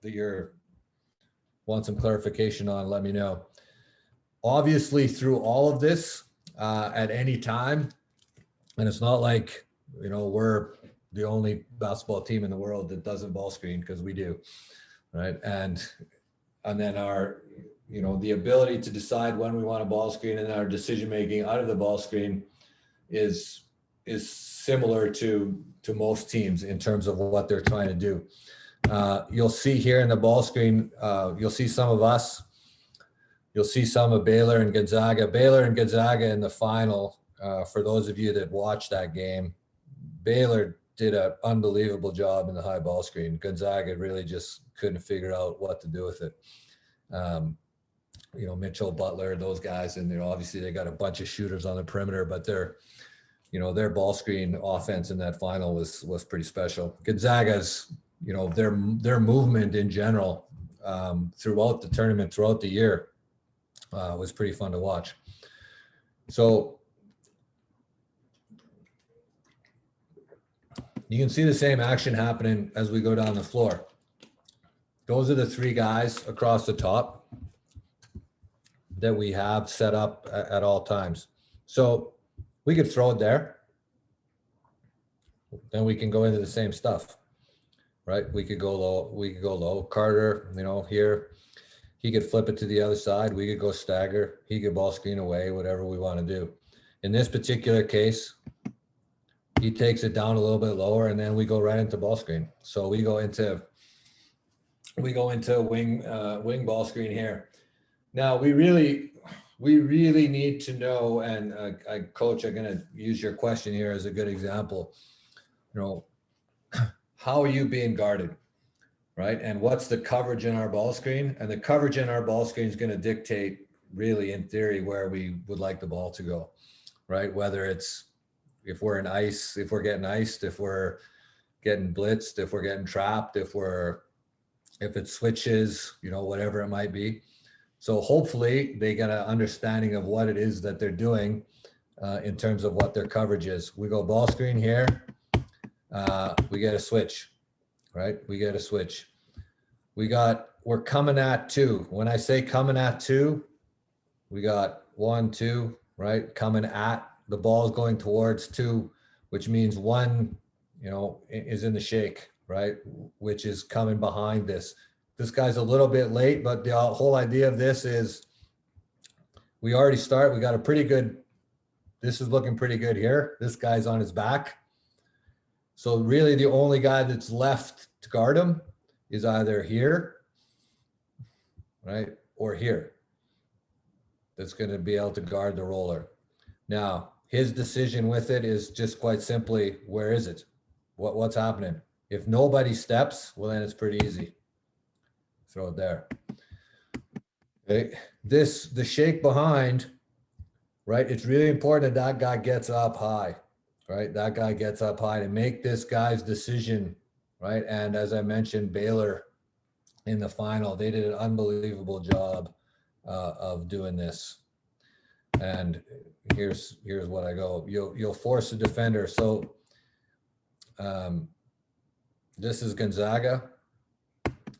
you want some clarification on, let me know. Obviously, through all of this, at any time, and it's not like, we're the only basketball team in the world that doesn't ball screen, because we do, right? And then our, the ability to decide when we want a ball screen and our decision making out of the ball screen is similar to most teams in terms of what they're trying to do. You'll see here in the ball screen, you'll see some of us, you'll see some of Baylor and Gonzaga. Baylor and Gonzaga in the final, for those of you that watched that game, Baylor did an unbelievable job in the high ball screen. Gonzaga really just couldn't figure out what to do with it. Mitchell, Butler, those guys, and obviously they got a bunch of shooters on the perimeter, but their ball screen offense in that final was pretty special. Gonzaga's, their movement in general throughout the tournament, throughout the year, was pretty fun to watch. So you can see the same action happening as we go down the floor. Those are the three guys across the top that we have set up at all times. So we could throw it there. Then we can go into the same stuff, right? We could go low. Carter, here, he could flip it to the other side. We could go stagger. He could ball screen away, whatever we want to do. In this particular case, he takes it down a little bit lower, and then we go right into ball screen. So we go into wing ball screen here. Now we really need to know, and Coach, I'm going to use your question here as a good example. How are you being guarded, right? And what's the coverage in our ball screen? And the coverage in our ball screen is going to dictate, really, in theory, where we would like the ball to go, right? Whether it's if we're in ice, if we're getting iced, if we're getting blitzed, if we're getting trapped, if it switches, whatever it might be. So hopefully they get an understanding of what it is that they're doing in terms of what their coverage is. We go ball screen here. We get a switch, right? We get a switch. We're coming at 2. When I say coming at 2, we got 1, 2, right? Coming at, the ball's going towards 2, which means 1, is in the shake, right? Which is coming behind this. This guy's a little bit late, but the whole idea of this is we already start. We got a pretty good, this is looking pretty good here. This guy's on his back. So really the only guy that's left to guard him is either here, right? Or here. That's going to be able to guard the roller. Now, his decision with it is just quite simply, where is it? What's happening? If nobody steps, well, then it's pretty easy. Throw it there. Okay. The shake behind, right? It's really important that guy gets up high, right? That guy gets up high to make this guy's decision, right? And as I mentioned, Baylor in the final, they did an unbelievable job of doing this. And here's what I go. You'll force the defender. So this is Gonzaga.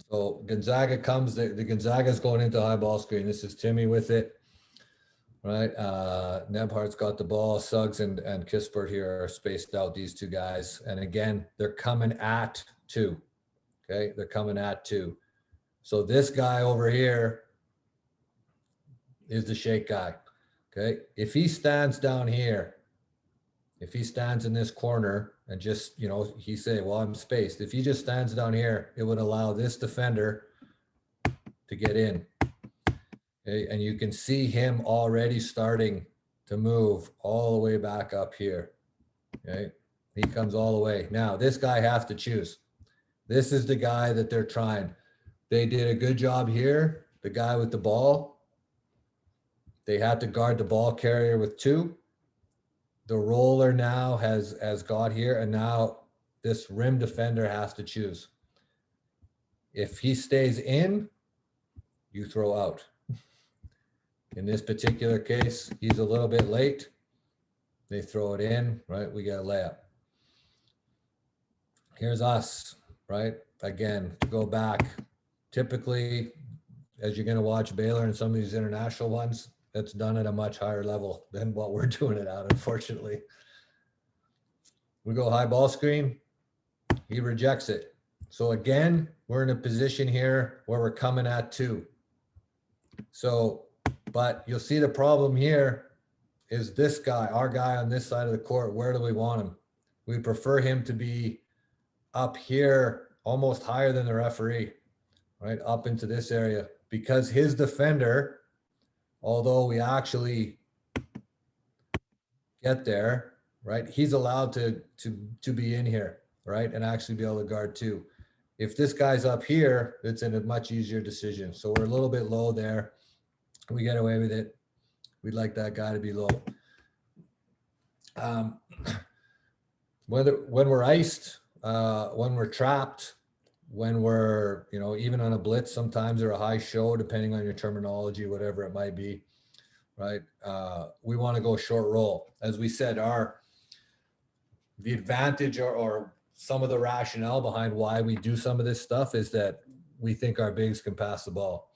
So Gonzaga comes, the Gonzaga's going into high ball screen. This is Timmy with it, right? Nebhart's got the ball. Suggs and Kispert here are spaced out, these 2 guys. And again, they're coming at 2, okay? They're coming at 2. So this guy over here is the shake guy, okay? If he stands down here, if he stands in this corner and just, he say, well, I'm spaced. If he just stands down here, it would allow this defender to get in. Okay? And you can see him already starting to move all the way back up here. Okay? He comes all the way. Now, this guy has to choose. This is the guy that they're trying. They did a good job here. The guy with the ball, they had to guard the ball carrier with 2. The roller now has got here, and now this rim defender has to choose. If he stays in, you throw out. In this particular case, he's a little bit late. They throw it in, right? We get a layup. Here's us, right? Again, to go back, typically, as you're going to watch Baylor and some of these international ones, that's done at a much higher level than what we're doing it at, unfortunately. We go high ball screen. He rejects it. So again, we're in a position here where we're coming at 2. So, but you'll see the problem here is this guy, our guy on this side of the court. Where do we want him? We prefer him to be up here, almost higher than the referee, right? Up into this area, because his defender, although we actually get there, right? He's allowed to be in here, right? And actually be able to guard 2. If this guy's up here, it's in a much easier decision. So we're a little bit low there. We get away with it. We'd like that guy to be low. When we're iced, when we're trapped, when we're, even on a blitz sometimes, or a high show, depending on your terminology, whatever it might be, right? We want to go short roll. As we said, the advantage or some of the rationale behind why we do some of this stuff is that we think our bigs can pass the ball.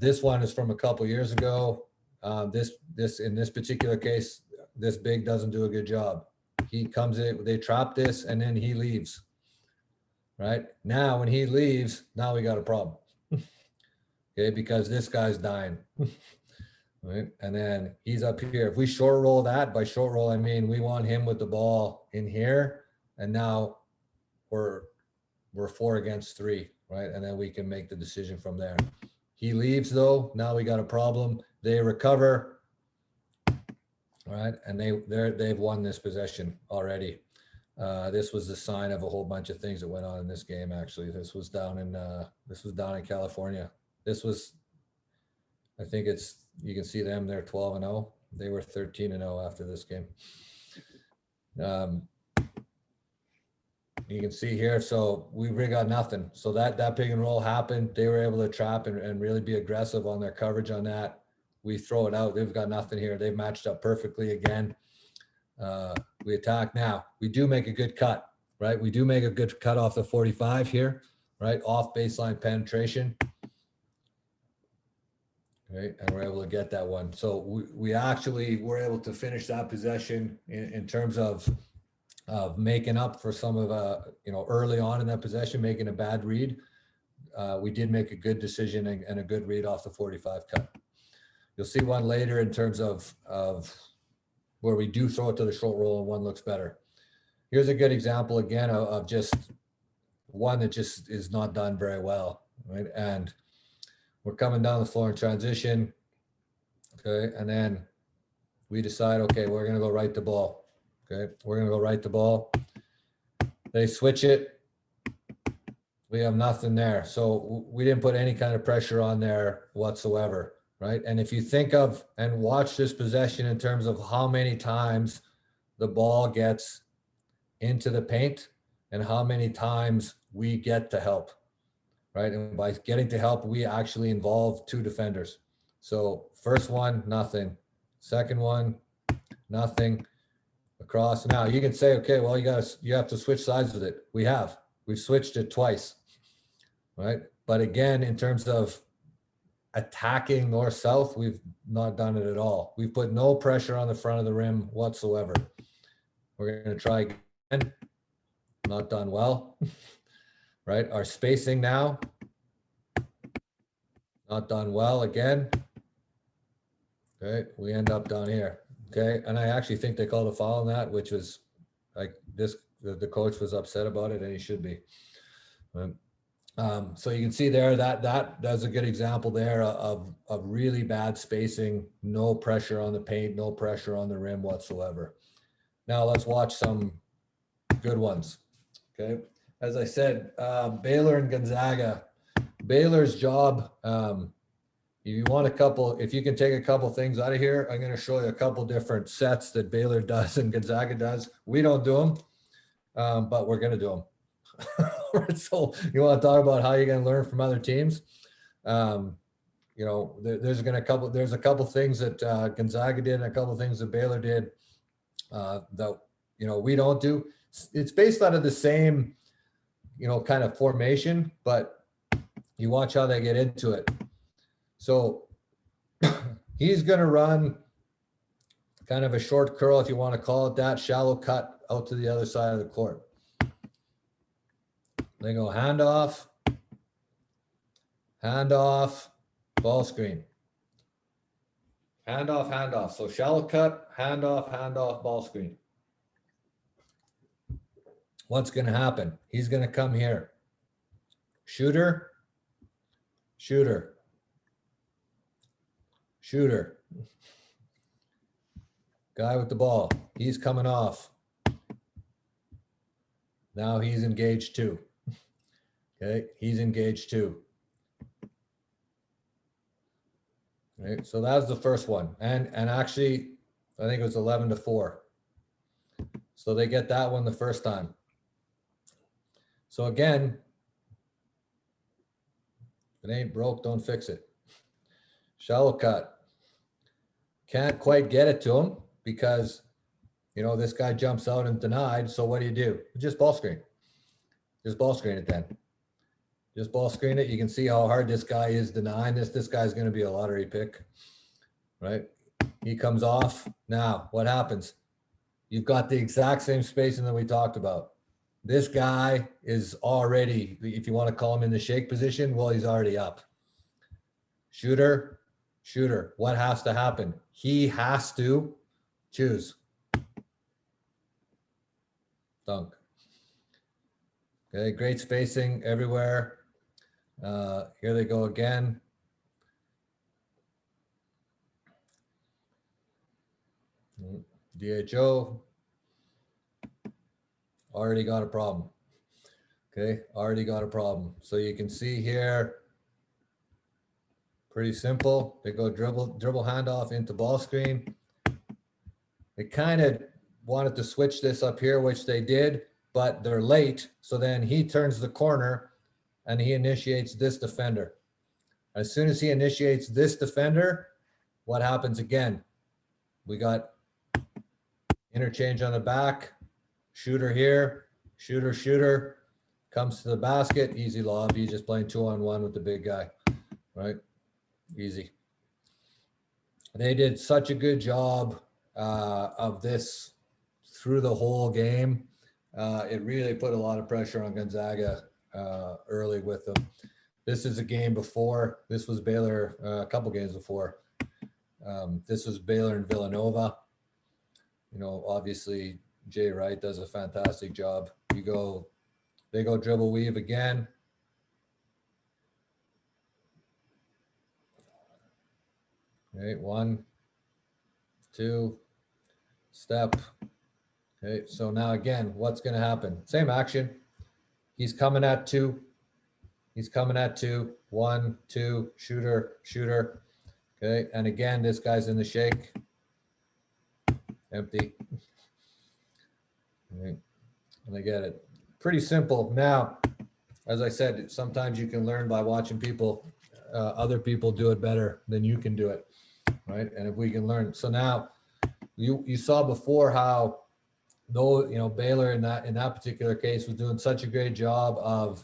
This one is from a couple years ago. This in this particular case, this big doesn't do a good job. He comes in, they trap this, and then he leaves. Right now, when he leaves, now we got a problem. Okay, because this guy's dying. Right, and then he's up here. If we short roll that, by short roll I mean we want him with the ball in here, and now we're 4 against 3, right? And then we can make the decision from there. He leaves though. Now we got a problem. They recover, right? And they've won this possession already. This was the sign of a whole bunch of things that went on in this game. Actually, this was down in California. This was, I think you can see them. They're 12-0. They were 13-0 after this game. You can see here. So we really got nothing. So that pick and roll happened. They were able to trap and really be aggressive on their coverage on that. We throw it out. They've got nothing here. They've matched up perfectly again. We attack now. We do make a good cut, right? We do make a good cut off the 45 here, right? Off baseline penetration. Right, and we're able to get that one. So we actually were able to finish that possession in terms of making up for some of early on in that possession, making a bad read. We did make a good decision and a good read off the 45 cut. You'll see one later in terms of where we do throw it to the short roll and one looks better. Here's a good example again of just one that just is not done very well, right? And we're coming down the floor in transition, okay? And then we decide, okay, we're gonna go right the ball, okay? We're gonna go right the ball. They switch it. We have nothing there. So we didn't put any kind of pressure on there whatsoever, right? And if you think of and watch this possession in terms of how many times the ball gets into the paint and how many times we get to help, right? And by getting to help, we actually involve two defenders. So first one, nothing. Second one, nothing. Across. Now you can say, okay, well, you have to switch sides with it. We've switched it twice, right? But again, in terms of attacking north-south, we've not done it at all. We've put no pressure on the front of the rim whatsoever. We're going to try again. Not done well. Right? Our spacing now, not done well again. Okay, we end up down here. Okay, and I actually think they called a foul on that, which was like this, the coach was upset about it, and he should be. So you can see there that's a good example there of really bad spacing, no pressure on the paint, no pressure on the rim whatsoever. Now let's watch some good ones. Okay. As I said, Baylor and Gonzaga. Baylor's job, if you can take a couple things out of here, I'm going to show you a couple different sets that Baylor does and Gonzaga does. We don't do them, but we're going to do them. So you want to talk about how you're going to learn from other teams? There's a couple things that Gonzaga did and a couple things that Baylor did that we don't do. It's based out of the same kind of formation, but you watch how they get into it. So he's going to run kind of a short curl, if you want to call it that, shallow cut out to the other side of the court. They go handoff, ball screen. Handoff. So shallow cut, handoff, ball screen. What's going to happen? He's going to come here. Shooter. Guy with the ball. He's coming off. Now he's engaged too. Okay, he's engaged too. Right, so that was the first one. And actually, I think it was 11-4. So they get that one the first time. So again, if it ain't broke, don't fix it. Shallow cut. Can't quite get it to him because, this guy jumps out and denied. So what do? Just ball screen. Just ball screen it then. Just ball screen it. You can see how hard this guy is denying this. This guy's going to be a lottery pick, right? He comes off. Now, what happens? You've got the exact same spacing that we talked about. This guy is already, if you want to call him in the shake position, well, he's already up. Shooter. What has to happen? He has to choose. Dunk. Okay, great spacing everywhere. Here they go again. DHO. Already got a problem. Okay, already got a problem. So you can see here, pretty simple. They go dribble handoff into ball screen. They kind of wanted to switch this up here, which they did, but they're late. So then he turns the corner and he initiates this defender. As soon as he initiates this defender, what happens again? We got interchange on the back, shooter here, shooter, comes to the basket, easy lob. He's just playing 2-on-1 with the big guy, right? Easy. They did such a good job of this through the whole game. It really put a lot of pressure on Gonzaga early with them. This is a game before. This was Baylor a couple games before. This was Baylor and Villanova. You know, obviously Jay Wright does a fantastic job. They go dribble weave again. Okay, 1, 2, step. Okay, so now again, what's going to happen? Same action. He's coming at 2. He's coming at 2. 1, 2, shooter. Okay, and again, this guy's in the shake. Empty. Okay. And I get it. Pretty simple. Now, as I said, sometimes you can learn by watching people, other people do it better than you can do it, right? And if we can learn. So now, you saw before how, though, you know, Baylor in that particular case was doing such a great job of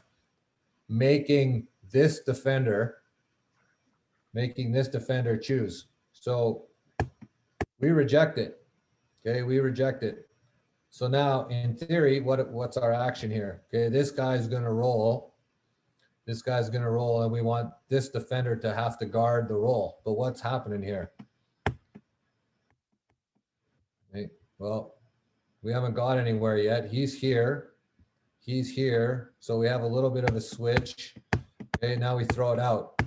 making this defender choose. So we reject it. Okay, we reject it. So now, in theory, what's our action here? Okay, this guy's going to roll. This guy's going to roll, and we want this defender to have to guard the roll. But what's happening here? Okay, well, we haven't got anywhere yet. He's here. He's here. So we have a little bit of a switch. Okay, now we throw it out.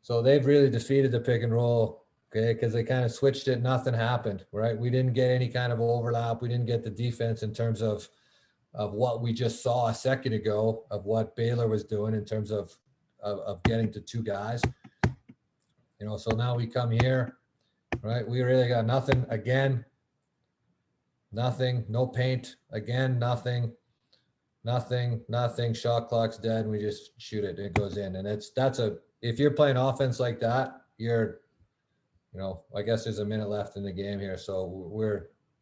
So they've really defeated the pick and roll. Okay, because they kind of switched it. Nothing happened, right? We didn't get any kind of overlap. We didn't get the defense in terms of what we just saw a second ago of what Baylor was doing in terms of getting to 2 guys. You know, so now we come here, right? We really got nothing. Again, nothing. No paint. Again, nothing. Shot clock's dead. And we just shoot it. It goes in. And if you're playing offense like that, you know, I guess there's a minute left in the game here. So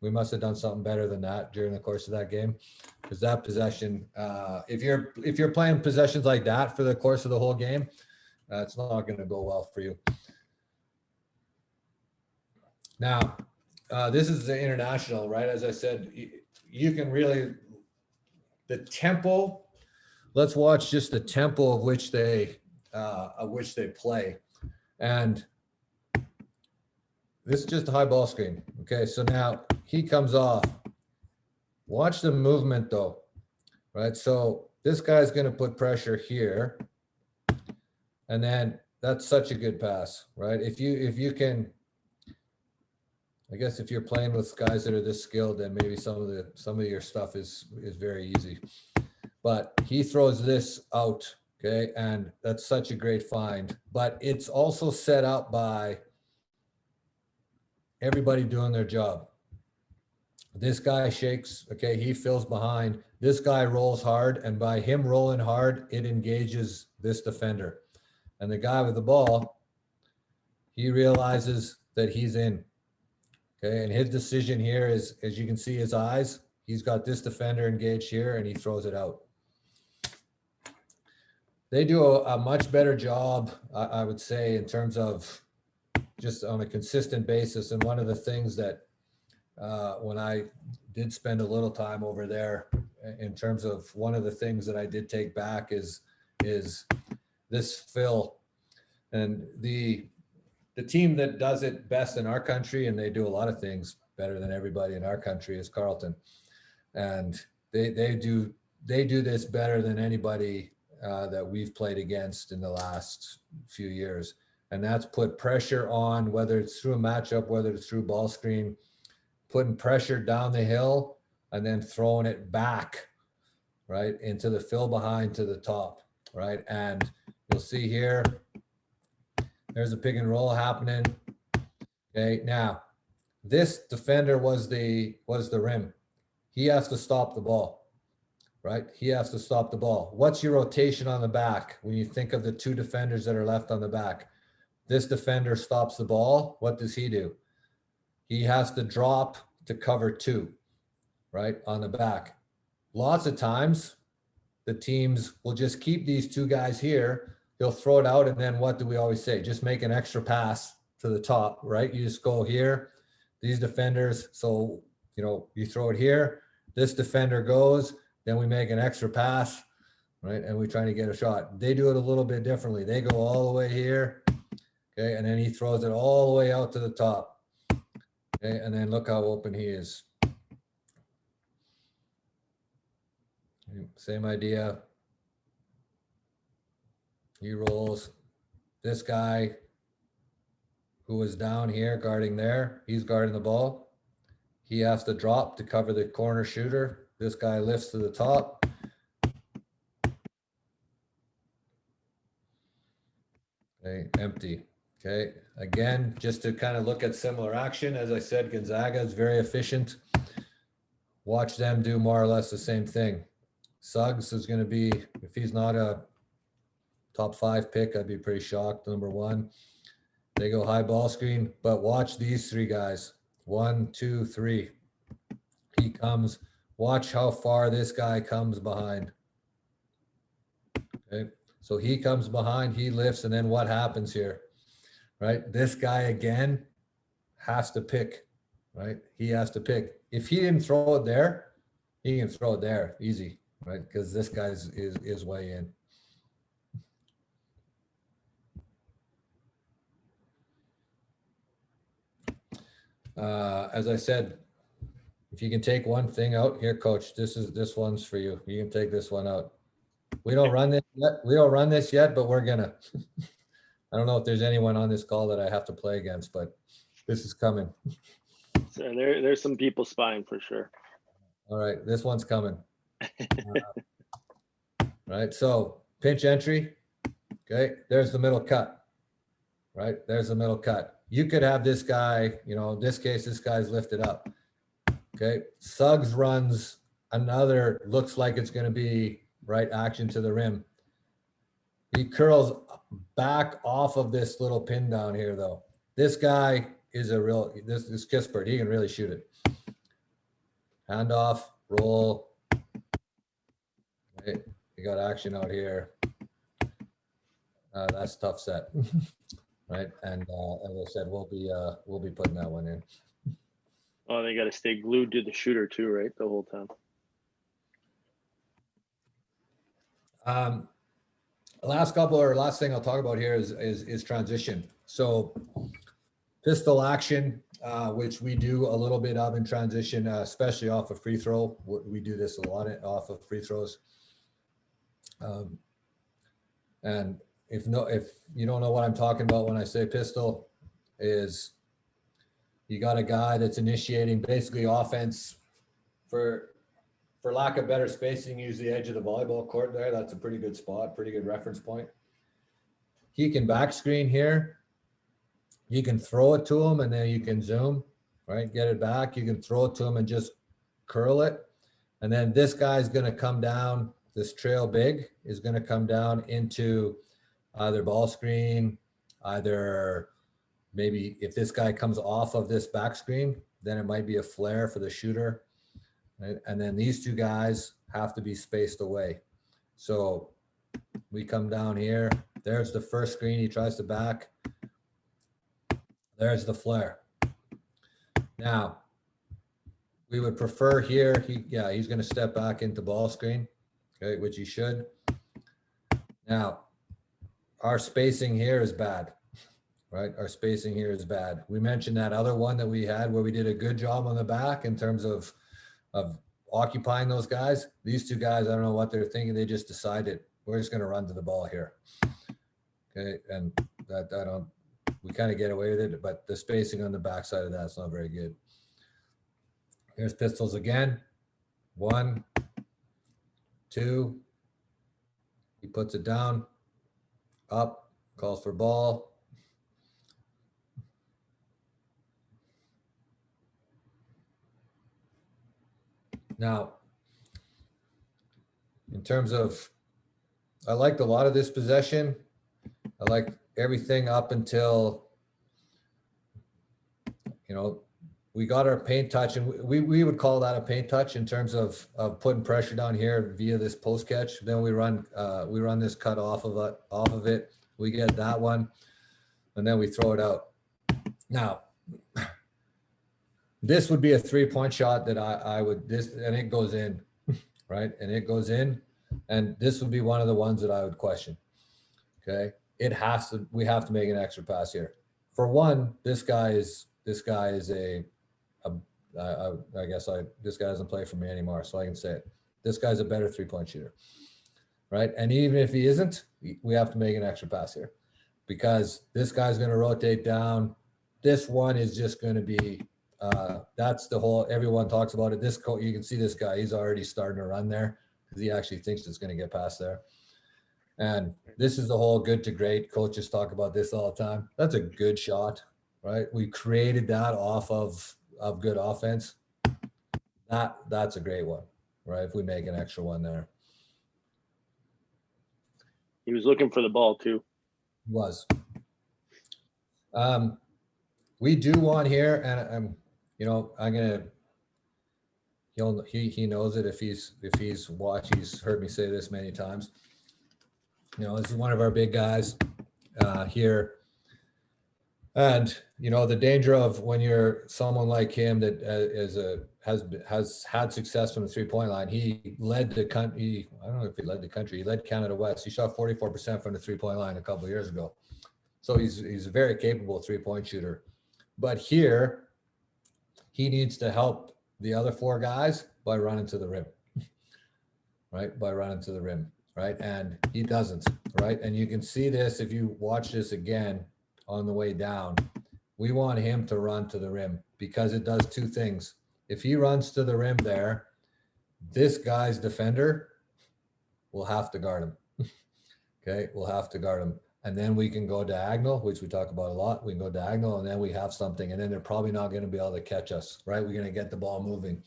we must have done something better than that during the course of that game. Because that possession, if you're playing possessions like that for the course of the whole game, it's not going to go well for you. Now, this is the international, right? As I said, you can really, the tempo, let's watch just the tempo of which they play. And this is just a high ball screen. Okay, so now he comes off. Watch the movement though, right? So this guy's going to put pressure here. And then that's such a good pass, right? If you can, I guess if you're playing with guys that are this skilled, then maybe some of your stuff is very easy. But he throws this out, okay? And that's such a great find. But it's also set up by everybody doing their job. This guy shakes, okay, he fills behind. This guy rolls hard, and by him rolling hard, it engages this defender. And the guy with the ball, he realizes that he's in. Okay, and his decision here is, as you can see his eyes, he's got this defender engaged here, and he throws it out. They do a much better job, I would say, in terms of just on a consistent basis. And one of the things that when I did spend a little time over there, in terms of one of the things that I did take back is this fill. And the team that does it best in our country, and they do a lot of things better than everybody in our country, is Carleton. And they do this better than anybody that we've played against in the last few years. And that's put pressure on, whether it's through a matchup, whether it's through ball screen, putting pressure down the hill and then throwing it back, right, into the fill behind to the top, right? And you'll see here, there's a pick and roll happening. Okay, now this defender was the rim. He has to stop the ball, right? He has to stop the ball. What's your rotation on the back when you think of the 2 defenders that are left on the back? This defender stops the ball. What does he do? He has to drop to cover 2, right, on the back. lots of times the teams will just keep these two guys here. They'll throw it out. And then what do we always say? Just make an extra pass to the top, right? You just go here, these defenders. So, you know, you throw it here, this defender goes, then we make an extra pass, right? And we try to get a shot. They do it a little bit differently. They go all the way here. Okay. And then he throws it all the way out to the top. Okay. And then look how open he is. Same idea. He rolls. This guy who was down here guarding there, he's guarding the ball. He has to drop to cover the corner shooter. This guy lifts to the top. Okay, empty. Okay, again, just to kind of look at similar action, as I said, Gonzaga is very efficient. Watch them do more or less the same thing. Suggs is going to be, if he's not a top 5 pick, I'd be pretty shocked. Number 1, they go high ball screen, but watch these 3 guys. 1, 2, 3. He comes. Watch how far this guy comes behind. Okay, so he comes behind, he lifts, and then what happens here? Right, this guy again has to pick. Right, he has to pick. If he didn't throw it there, he can throw it there easy. Right, because this guy's is way in. As I said, if you can take one thing out here, coach, this one's for you. You can take this one out. We don't run this yet. We don't run this yet, but we're gonna. I don't know if there's anyone on this call that I have to play against, but this is coming. So there's some people spying for sure. All right, this one's coming. Right, so pinch entry. Okay, there's the middle cut. Right, there's the middle cut. You could have this guy, you know, in this case, this guy's lifted up. Okay, Suggs runs another, looks like it's going to be right action to the rim. He curls back off of this little pin down here, though. This guy is a real, this Kispert, he can really shoot it. Hand off, roll. Okay, you got action out here. That's tough set. Right, and as I said, we'll be putting that one in. Oh, they got to stay glued to the shooter too, right, the whole time. Last thing I'll talk about here is transition. So pistol action, which we do a little bit of in transition, especially off of free throw. We do this a lot off of free throws. And if you don't know what I'm talking about when I say pistol, is you got a guy that's initiating basically offense for lack of better spacing, use the edge of the volleyball court there. That's a pretty good spot, pretty good reference point. He can back screen here. You can throw it to him and then you can zoom, right? Get it back. You can throw it to him and just curl it. And then this guy's going to come down. This trail big is going to come down into either ball screen, either maybe if this guy comes off of this back screen, then it might be a flare for the shooter. Right? And then these 2 guys have to be spaced away. So we come down here. There's the first screen. He tries to back. There's the flare. Now, we would prefer here, he's going to step back into ball screen, okay, which he should. Now, our spacing here is bad, right? Our spacing here is bad. We mentioned that other one that we had where we did a good job on the back in terms of occupying those guys. These 2 guys, I don't know what they're thinking. They just decided we're just going to run to the ball here. Okay, and we kind of get away with it, but the spacing on the backside of that's not very good. Here's pistols again. 1, 2. He puts it down, up, calls for ball. Now, in terms of, I liked a lot of this possession. I like everything up until, we got our paint touch, and we would call that a paint touch in terms of putting pressure down here via this post catch. Then we run this cut off of it. We get that one, and then we throw it out. Now, this would be a 3-point shot that I would and it goes in, right? And it goes in, and this would be one of the ones that I would question. Okay, we have to make an extra pass here. For one, this guy is this guy doesn't play for me anymore, so I can say it. This guy's a better 3-point shooter, right? And even if he isn't, we have to make an extra pass here, because this guy's going to rotate down. This one is just going to be, that's the whole, everyone talks about it. You can see this guy, he's already starting to run there because he actually thinks it's going to get past there. And this is the whole good to great. Coaches talk about this all the time. That's a good shot, right? We created that off of good offense. That's a great one, right? If we make an extra one there. He was looking for the ball too. Was. We do want here, and I'm gonna. He knows it if he's watched. He's heard me say this many times. This is one of our big guys here, and the danger of when you're someone like him that has had success from the 3-point line. He led the country. I don't know if he led the country. He led Canada West. He shot 44% from the 3-point line a couple of years ago. So he's a very capable 3-point shooter. But here, he needs to help the other 4 guys by running to the rim, right? By running to the rim, right? And he doesn't, right? And you can see this if you watch this again on the way down. We want him to run to the rim because it does 2 things. If he runs to the rim there, this guy's defender will have to guard him. Okay, we'll have to guard him. And then we can go diagonal, which we talk about a lot. We can go diagonal, and then we have something. And then they're probably not going to be able to catch us, right? We're going to get the ball moving.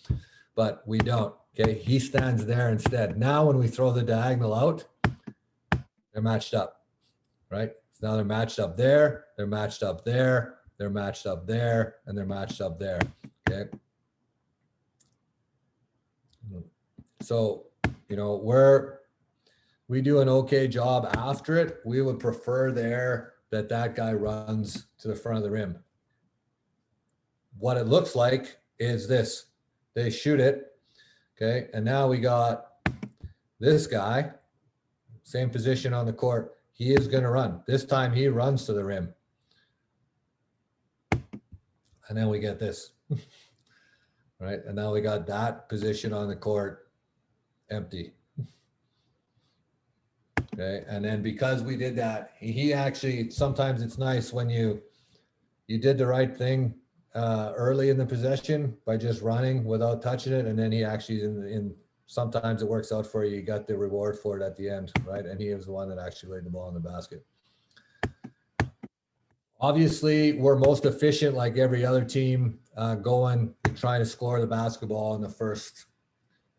But we don't, okay? He stands there instead. Now when we throw the diagonal out, they're matched up, right? So now they're matched up there, they're matched up there, they're matched up there, and they're matched up there, okay? So, we do an okay job after it. We would prefer there that guy runs to the front of the rim. What it looks like is this. They shoot it, okay? And now we got this guy, same position on the court. He is going to run. This time he runs to the rim. And then we get this, right? And now we got that position on the court empty. Okay, and then because we did that, he actually, sometimes it's nice when you did the right thing early in the possession by just running without touching it, and then he actually sometimes it works out for you. You got the reward for it at the end, right? And he was the one that actually laid the ball in the basket. Obviously, we're most efficient, like every other team, going and trying to score the basketball in the first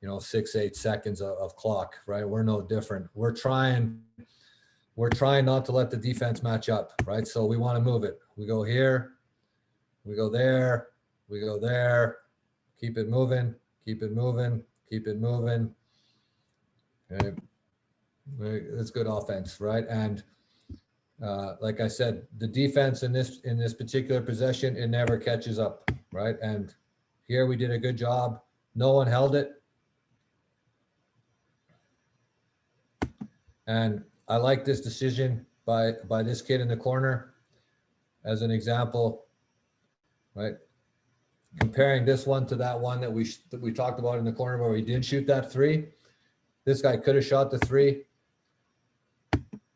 6-8 seconds of clock, right? We're no different. We're trying not to let the defense match up, right? So we want to move it. We go here, we go there, we go there, keep it moving, keep it moving, keep it moving. Okay. It's good offense, right? And like I said, the defense in this particular possession, it never catches up, right? And here we did a good job. No one held it. And I like this decision by this kid in the corner as an example, right? Comparing this one to that one that we talked about in the corner where we did shoot that 3. This guy could have shot the 3,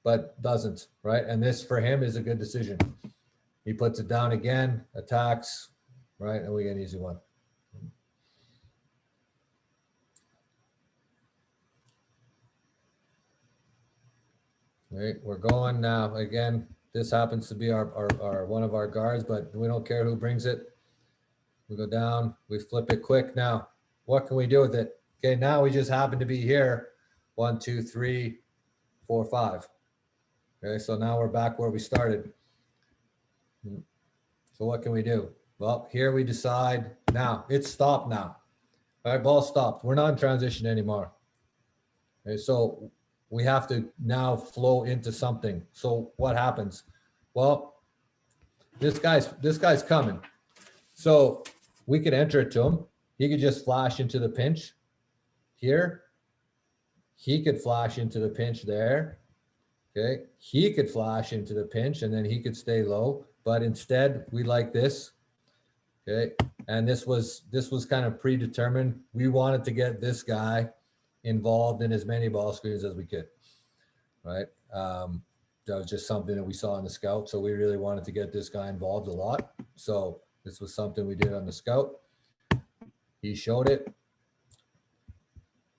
but doesn't, right? And this for him is a good decision. He puts it down again, attacks, right? And we get an easy one. Right, we're going now. Again, this happens to be our one of our guards, but we don't care who brings it. We go down, we flip it quick. Now, what can we do with it? Okay, now we just happen to be here. 1, 2, 3, 4, 5. Okay, so now we're back where we started. So what can we do? Well, here we decide now it's stopped now. All right, ball stopped. We're not in transition anymore. Okay, so we have to now flow into something. So what happens? Well, this guy's coming. So we could enter it to him. He could just flash into the pinch here. He could flash into the pinch there. Okay. He could flash into the pinch and then he could stay low. But instead, we like this. Okay. And this was kind of predetermined. We wanted to get this guy involved in as many ball screens as we could. Right. That was just something that we saw in the scout. So we really wanted to get this guy involved a lot. So this was something we did on the scout. He showed it.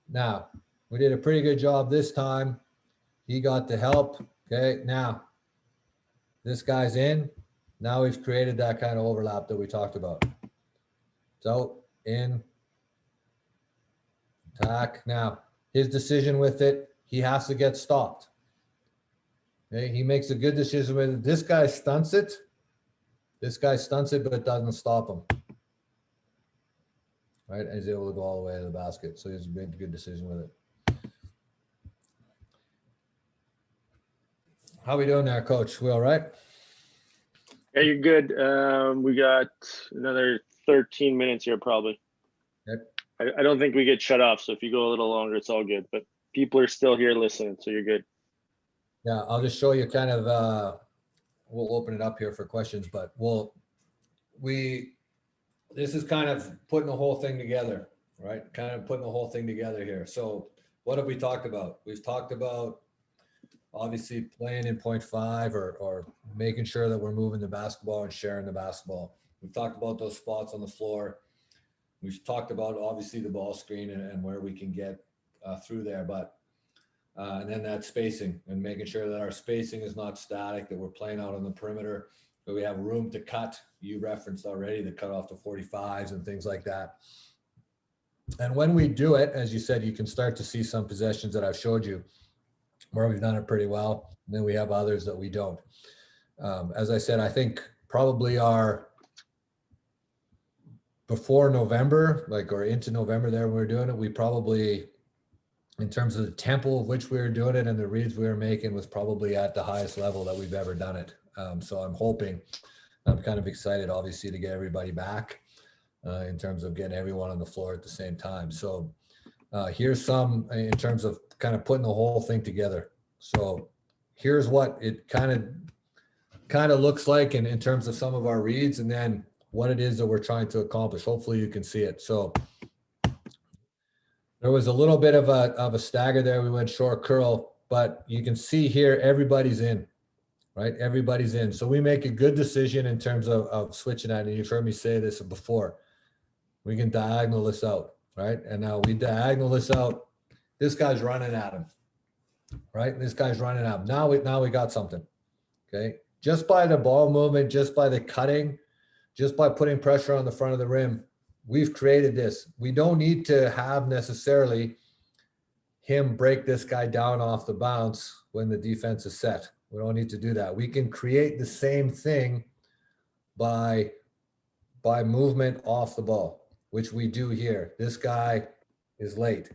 Now, we did a pretty good job this time. He got the help. Okay, now this guy's in. Now we've created that kind of overlap that we talked about. So in, attack. Now, his decision with it, he has to get stopped. Okay, he makes a good decision with it. This guy stunts it. This guy stunts it, but it doesn't stop him. Right, and he's able to go all the way to the basket. So he's made a good decision with it. How we doing there, Coach? We all right? Yeah, you're good. We got another 13 minutes here, probably. Yep. I don't think we get shut off. So if you go a little longer, it's all good. But people are still here listening, so you're good. Yeah, I'll just show you kind of. We'll open it up here for questions, but this is kind of putting the whole thing together, right? Kind of putting the whole thing together here. So what have we talked about? We've talked about obviously playing in 0.5 or making sure that we're moving the basketball and sharing the basketball. We've talked about those spots on the floor. We've talked about obviously the ball screen and where we can get through there, but and then that spacing and making sure that our spacing is not static, that we're playing out on the perimeter, that we have room to cut. You referenced already the cut off to 45s and things like that. And when we do it, as you said, you can start to see some possessions that I've showed you where we've done it pretty well. And then we have others that we don't. As I said, I think probably before November, or into November there when we were doing it, we probably, in terms of the tempo of which we were doing it and the reads we were making, was probably at the highest level that we've ever done it. So I'm kind of excited, obviously, to get everybody back in terms of getting everyone on the floor at the same time. So here's some in terms of kind of putting the whole thing together. So here's what it kind of looks like in terms of some of our reads, and then what it is that we're trying to accomplish. Hopefully you can see it. So there was a little bit of a stagger there. We went short curl, but you can see here, everybody's in, right? Everybody's in. So we make a good decision in terms of switching that. And you've heard me say this before. We can diagonal this out, right? And now we diagonal this out. This guy's running at him, right? This guy's running at him. Now we got something, okay? Just by the ball movement, just by the cutting, just by putting pressure on the front of the rim, we've created this. We don't need to have necessarily him break this guy down off the bounce when the defense is set. We don't need to do that. We can create the same thing by movement off the ball, which we do here. This guy is late,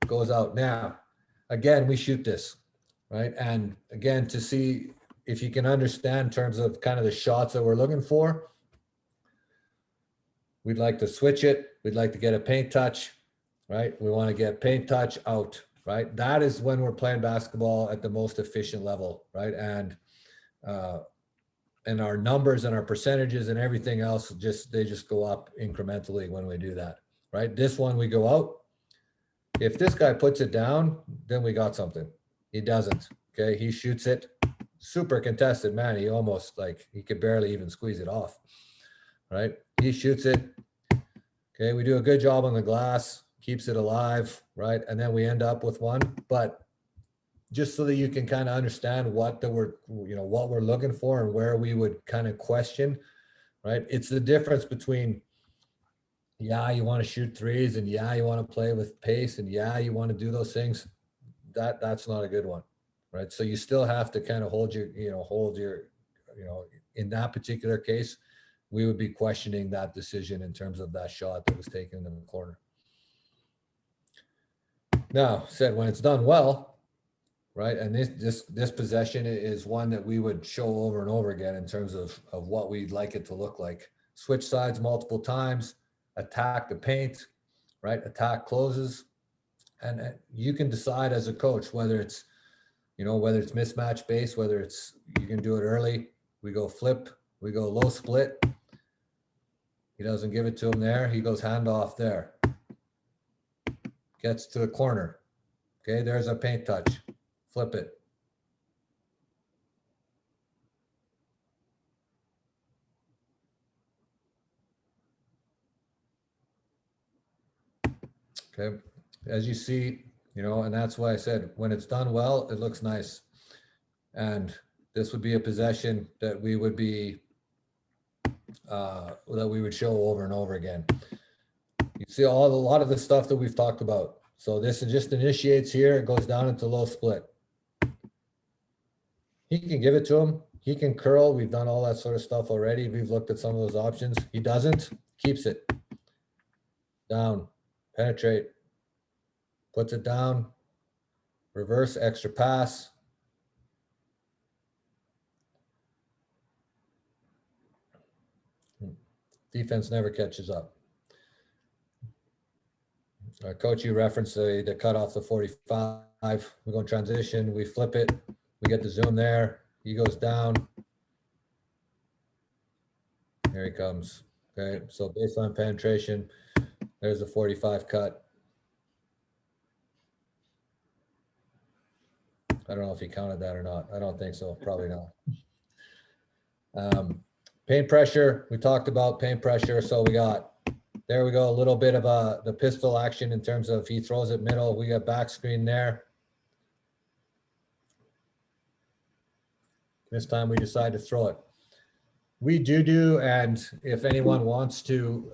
goes out. Now, again, we shoot this, right? And again, to see if you can understand in terms of kind of the shots that we're looking for, we'd like to switch it. We'd like to get a paint touch, right? We want to get paint touch out, right? That is when we're playing basketball at the most efficient level, right? And our numbers and our percentages and everything else, they just go up incrementally when we do that, right? This one, we go out. If this guy puts it down, then we got something. He doesn't, okay? He shoots it, super contested, man. He almost, he could barely even squeeze it off, right? He shoots it. Okay, we do a good job on the glass, keeps it alive, right? And then we end up with one. But just so that you can kind of understand what we're looking for and where we would kind of question, right? It's the difference between, yeah, you want to shoot threes, and yeah, you want to play with pace, and yeah, you want to do those things. That's not a good one, right? So you still have to kind of hold your, in that particular case, we would be questioning that decision in terms of that shot that was taken in the corner. Now, said when it's done well, right, and this possession is one that we would show over and over again in terms of what we'd like it to look like. Switch sides multiple times, attack the paint, right, attack closes, and you can decide as a coach whether it's, whether it's mismatch based, whether it's you can do it early. We go flip, we go low split. He doesn't give it to him there. He goes handoff there. Gets to the corner. Okay, there's a paint touch. Flip it. Okay, as you see, and that's why I said when it's done well, it looks nice. And this would be a possession that we would be that we would show over and over again. You see a lot of the stuff that we've talked about. So this just initiates here, it goes down into low split. He can give it to him. He can curl. We've done all that sort of stuff already. We've looked at some of those options. He doesn't, keeps it. Down, penetrate, puts it down, reverse, extra pass. Defense never catches up. Coach, you referenced the cut off the 45. We go in transition. We flip it. We get the zoom there. He goes down. Here he comes. Okay, so baseline penetration. There's the 45 cut. I don't know if he counted that or not. I don't think so. Probably not. Paint pressure. We talked about paint pressure. So we got, there we go, a little bit of the pistol action in terms of he throws it middle. We got back screen there. This time we decide to throw it. We do, and if anyone wants to,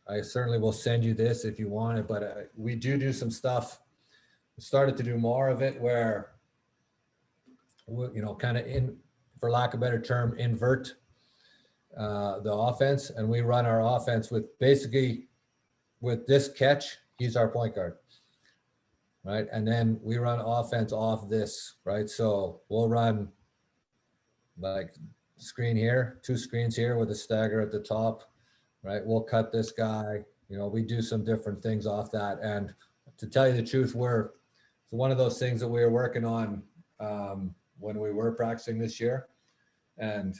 I certainly will send you this if you want it, but we do some stuff. We started to do more of it where, kind of for lack of a better term, invert the offense, and we run our offense with basically with this catch, he's our point guard, right? And then we run offense off this, right? So we'll run like screen here, 2 screens here with a stagger at the top, right? We'll cut this guy, we do some different things off that. And to tell you the truth, it's one of those things that we were working on when we were practicing this year. And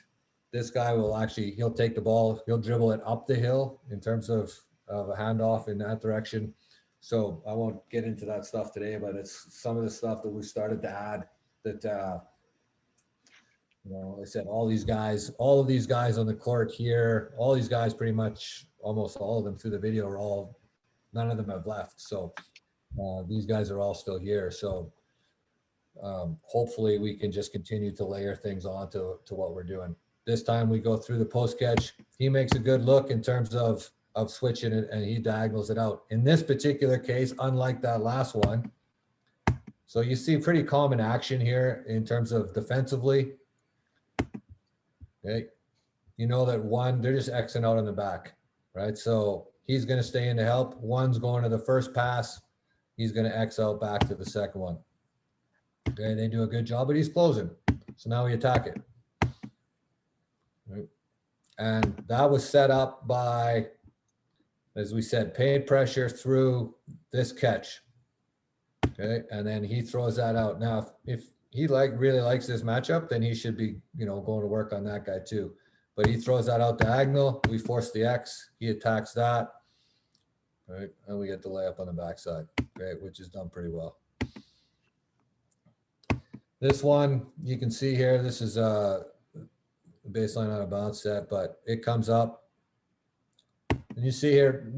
this guy he'll take the ball, he'll dribble it up the hill in terms of a handoff in that direction. So I won't get into that stuff today, but it's some of the stuff that we started to add that, like I said, all of these guys on the court here, all these guys pretty much, almost all of them through the video none of them have left. So these guys are all still here. So hopefully we can just continue to layer things on to what we're doing. This time we go through the post catch. He makes a good look in terms of switching it, and he diagonals it out. In this particular case, unlike that last one, so you see pretty common action here in terms of defensively. Okay, that they're just Xing out on the back, right? So he's going to stay in to help. One's going to the first pass. He's going to X out back to the second one. Okay, they do a good job, but he's closing. So now we attack it. Right. And that was set up by, as we said, paint pressure through this catch. Okay, and then he throws that out. Now, if he really likes this matchup, then he should be, going to work on that guy too. But he throws that out diagonal. We force the X. He attacks that. Right, and we get the layup on the backside. Okay, which is done pretty well. This one, you can see here, this is a baseline on a bounce set, but it comes up. And you see here,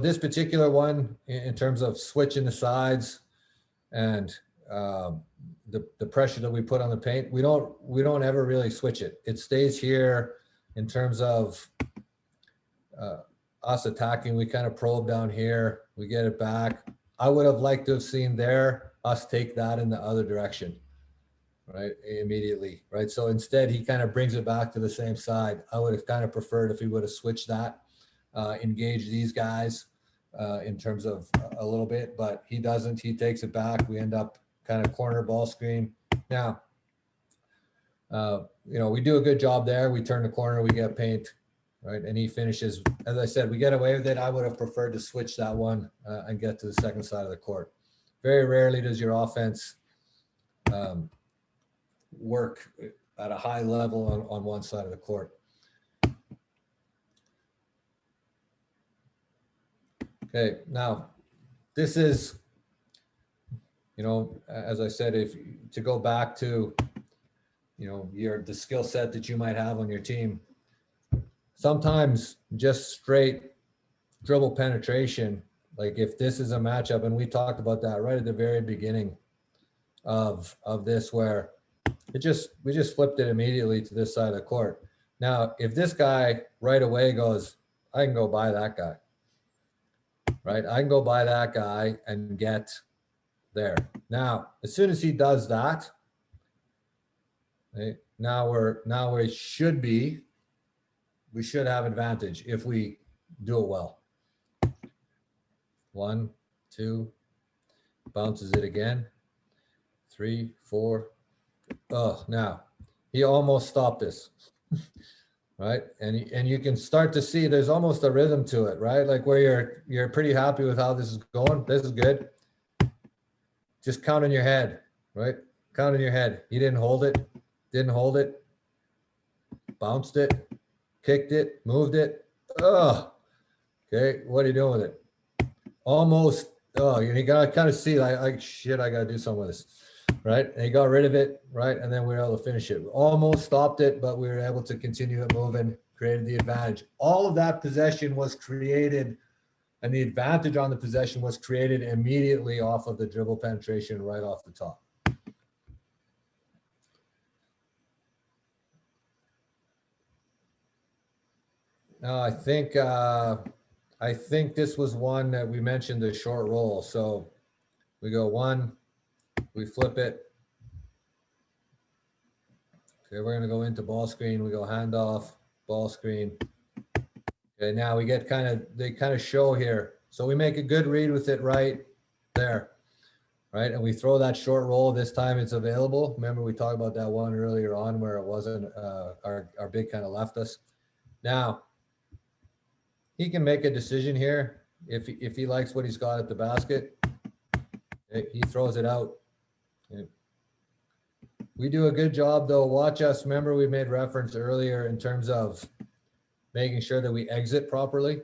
this particular one, in terms of switching the sides and the pressure that we put on the paint, we don't ever really switch it. It stays here in terms of us attacking. We kind of probe down here, we get it back. I would have liked to have seen us take that in the other direction. right, immediately, right? So instead, he kind of brings it back to the same side. I would have kind of preferred if he would have switched that, engage these guys in terms of a little bit, but he doesn't. He takes it back. We end up kind of corner ball screen. Now, we do a good job there. We turn the corner, we get paint, right? And he finishes. As I said, we get away with it. I would have preferred to switch that one and get to the second side of the court. Very rarely does your offense work at a high level on one side of the court. Okay, now this is, as I said, if to go back to, the skill set that you might have on your team, sometimes just straight dribble penetration, like if this is a matchup, and we talked about that right at the very beginning of this, where we just flipped it immediately to this side of the court. Now, if this guy right away goes, I can go buy that guy, right? I can go buy that guy and get there. Now, as soon as he does that, right, we should have advantage if we do it well. 1, 2, bounces it again. 3, 4. Oh, now he almost stopped this, right? And you can start to see there's almost a rhythm to it, right? Like where you're pretty happy with how this is going. This is good. Just count in your head, right? Count in your head. He didn't hold it, bounced it, kicked it, moved it. Oh, okay. What are you doing with it? Almost. Oh, you gotta kind of see like shit. I gotta do something with this, right? And he got rid of it, right? And then we were able to finish it. Almost stopped it, but we were able to continue it moving, created the advantage. All of that possession was created, and the advantage on the possession was created immediately off of the dribble penetration right off the top. Now, I think this was one that we mentioned, the short roll. So we go 1, we flip it. Okay, we're gonna go into ball screen. We go handoff, ball screen. Okay, now we get they kind of show here. So we make a good read with it right there, right? And we throw that short roll. This time it's available. Remember we talked about that one earlier on where it wasn't, our big kind of left us. Now, he can make a decision here if he likes what he's got at the basket. He throws it out. We do a good job though. Watch us. Remember we made reference earlier in terms of making sure that we exit properly.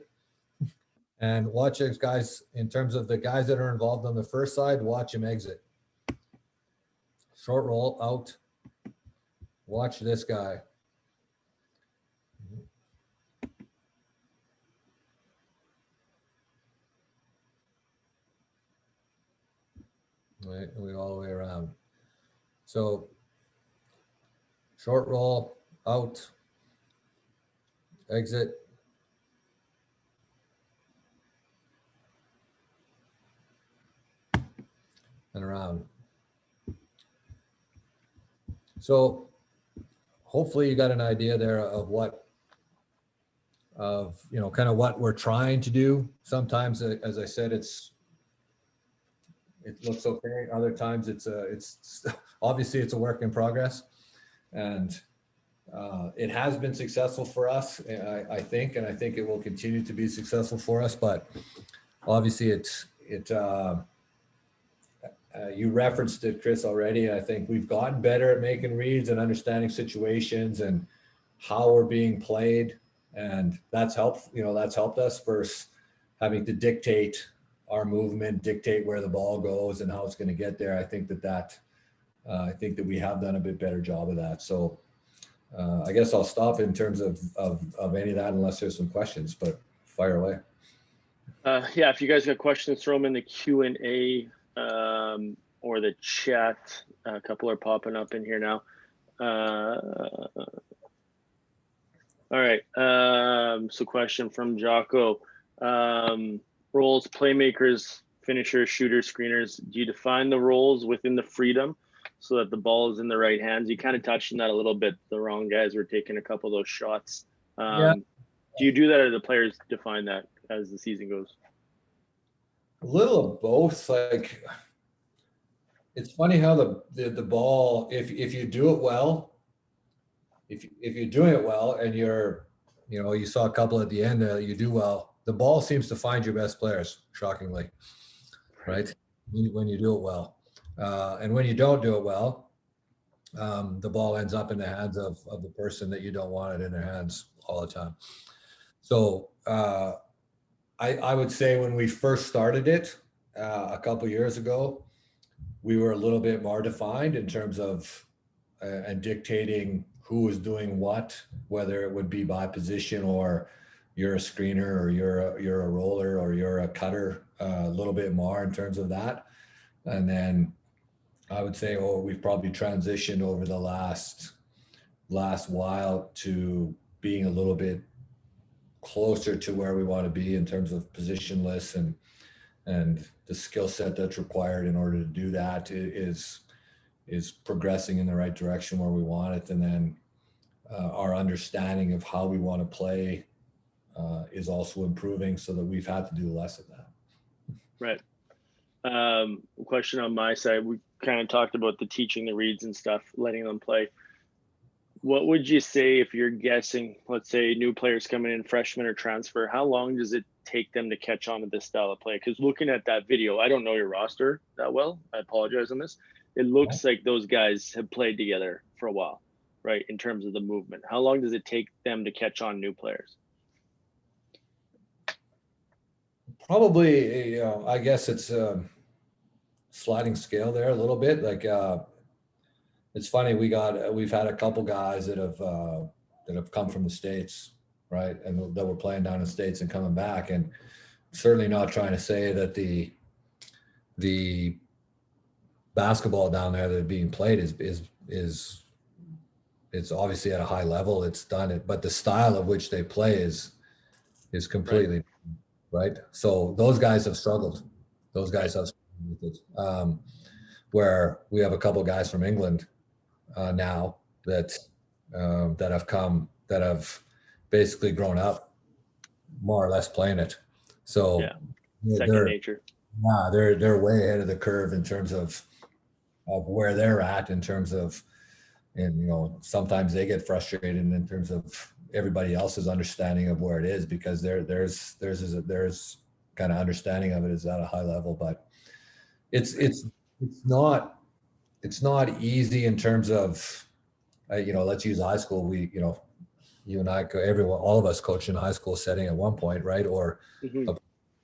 And watch us guys, in terms of the guys that are involved on the first side, watch him exit. Short roll out. Watch this guy. Right, we all the way around. So short roll out, exit, and around. So hopefully you got an idea there of kind of what we're trying to do. Sometimes, as I said, it looks okay. Other times it's obviously it's a work in progress, and it has been successful for us, I think, and I think it will continue to be successful for us. But obviously, you referenced it, Chris, already. I think we've gotten better at making reads and understanding situations and how we're being played, and that's helped. That's helped us versus having to dictate our movement, dictate where the ball goes and how it's going to get there. I think that we have done a bit better job of that. So I guess I'll stop in terms of any of that unless there's some questions, but fire away. Yeah, if you guys got questions, throw them in the Q&A or the chat. A couple are popping up in here now. All right. So question from Jocko. Roles, playmakers, finishers, shooters, screeners. Do you define the roles within the freedom? so that the ball is in the right hands? You kind of touched on that a little bit. The wrong guys were taking a couple of those shots. Yeah. Do you do that, or the players define that as the season goes? A little of both. Like, it's funny how the ball, if you do it well, if you're doing it well and you saw a couple at the end you do well, the ball seems to find your best players, shockingly, right? When you do it well. And when you don't do it well, the ball ends up in the hands of the person that you don't want it in their hands all the time. So I would say when we first started it a couple years ago, we were a little bit more defined in terms of and dictating who was doing what, whether it would be by position or you're a screener or you're a roller or you're a cutter, a little bit more in terms of that. And then I would say, we've probably transitioned over the last while to being a little bit closer to where we want to be in terms of positionless and the skill set that's required in order to do that is progressing in the right direction where we want it. And then our understanding of how we want to play is also improving, so that we've had to do less of that. Right. Question on my side. We kind of talked about the teaching the reads and stuff, letting them play. What would you say if you're guessing, let's say new players coming in, freshman or transfer, how long does it take them to catch on to this style of play? Because looking at that video, I don't know your roster that well. I apologize on this. It looks like those guys have played together for a while, right? In terms of the movement, how long does it take them to catch on new players? Probably, I guess it's a sliding scale there a little bit. Like, it's funny, we've had a couple guys that have come from the States, right, and that were playing down in the States and coming back. And certainly not trying to say that the basketball down there that is being played is it's obviously at a high level. It's done it, but the style of which they play is completely right. So those guys have struggled. Those guys have struggled with it. Where we have a couple guys from England now that have come, that have basically grown up more or less playing it. So second nature. Yeah, they're way ahead of the curve in terms of where they're at, in terms of, and sometimes they get frustrated in terms of everybody else's understanding of where it is, because there's kind of understanding of it is at a high level. But it's not easy in terms of let's use high school. We you and I, everyone, all of us coached in a high school setting at one point, right? Or a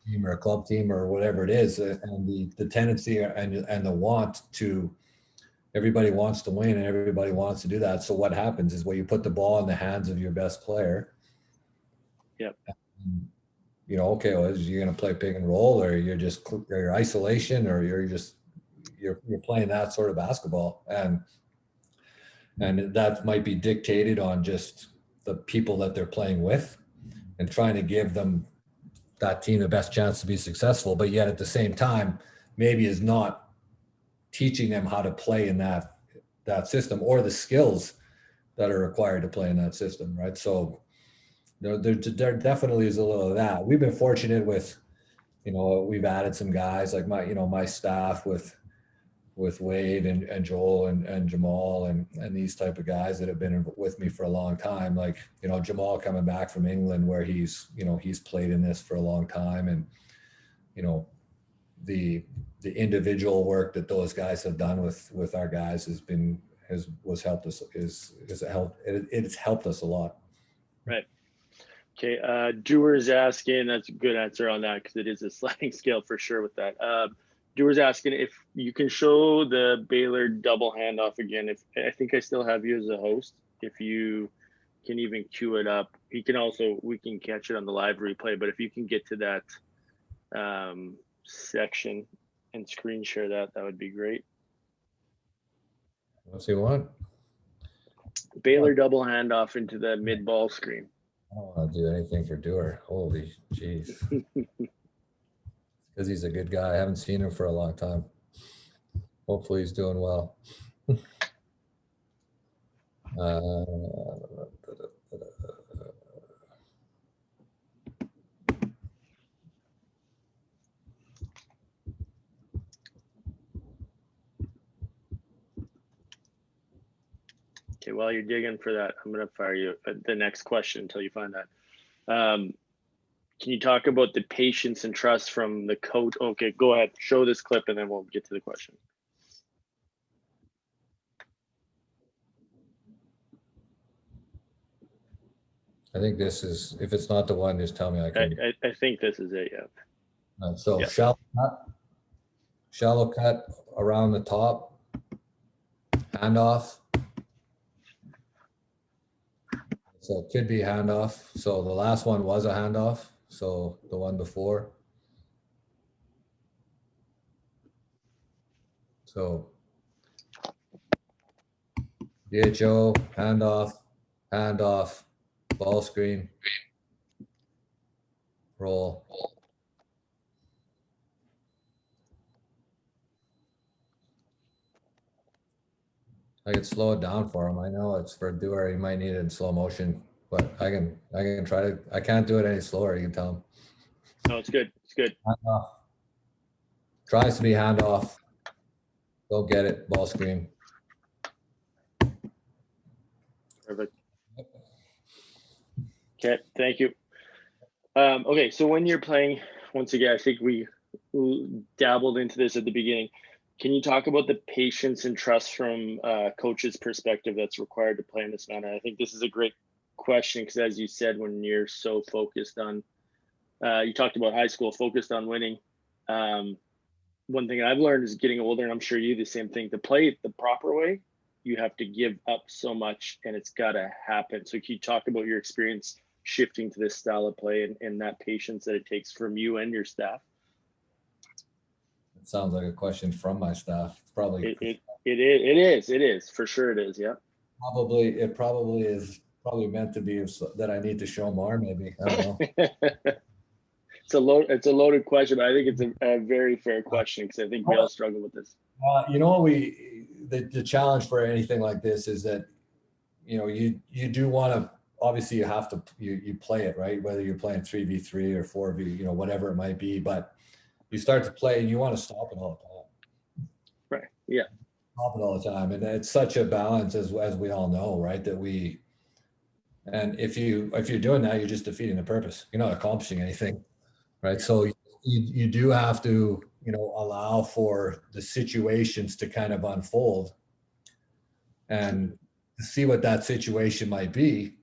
team or a club team or whatever it is, and the tendency and the want to, everybody wants to win and everybody wants to do that. So what happens is, when you put the ball in the hands of your best player, okay, well, you're going to play pick and roll, or you're isolation, or you're playing that sort of basketball, and that might be dictated on just the people that they're playing with and trying to give that team the best chance to be successful, but yet at the same time maybe is not teaching them how to play in that system, or the skills that are required to play in that system, right? So there definitely is a little of that. We've been fortunate with, we've added some guys like my staff with Wade and Joel and Jamal and these type of guys that have been with me for a long time. Like, Jamal coming back from England, where he's played in this for a long time, and the individual work that those guys have done with our guys it's helped us a lot. Right. Okay. Dewar's asking, that's a good answer on that, because it is a sliding scale for sure with that. Dewar's asking if you can show the Baylor double handoff again. I think I still have you as a host. If you can even cue it up, we can catch it on the live replay. But if you can get to that section and screen share that would be great. Let's see what. Baylor double handoff into the mid ball screen. I don't want to do anything for Dewar. Holy jeez. Because he's a good guy. I haven't seen him for a long time. Hopefully he's doing well. Uh, Okay, while you're digging for that, I'm going to fire you the next question until you find that. Can you talk about the patience and trust from the coach? Okay, go ahead. Show this clip and then we'll get to the question. I think this is, if it's not the one, just tell me I can. I think this is it, yeah. So Yeah. shallow cut around the top, handoff. So it could be handoff. So the last one was a handoff. So the one before. So DHO, handoff, ball screen, roll. I could slow it down for him. I know it's for doer. He might need it in slow motion, but I can try to. I can't do it any slower. You can tell him. No, it's good. It's good. Handoff. Tries to be handoff. Go get it. Ball screen. Perfect. Okay, thank you. Okay, so when you're playing, once again, I think we dabbled into this at the beginning. Can you talk about the patience and trust from coach's perspective that's required to play in this manner? I think this is a great question because, as you said, when you're so focused on, you talked about high school, focused on winning. One thing I've learned is getting older, and I'm sure you the same thing. To play it the proper way, you have to give up so much, and it's got to happen. So, can you talk about your experience shifting to this style of play and that patience that it takes from you and your staff? It sounds like a question from my staff. It's probably it is for sure. It is, yeah. It probably is meant to be that I need to show more. Maybe I don't know. It's a loaded question, but I think it's a very fair question because I think we all struggle with this. You know, the challenge for anything like this is that, you know, you do want to, obviously you have to, you play it, right? Whether you're playing 3v3 or 4v, you know, whatever it might be, but you start to play and you want to stop it all the time. Right. Yeah. Stop it all the time. And it's such a balance as we all know, right? And if you're doing that, you're just defeating the purpose. You're not accomplishing anything, right? So you do have to, you know, allow for the situations to kind of unfold and see what that situation might be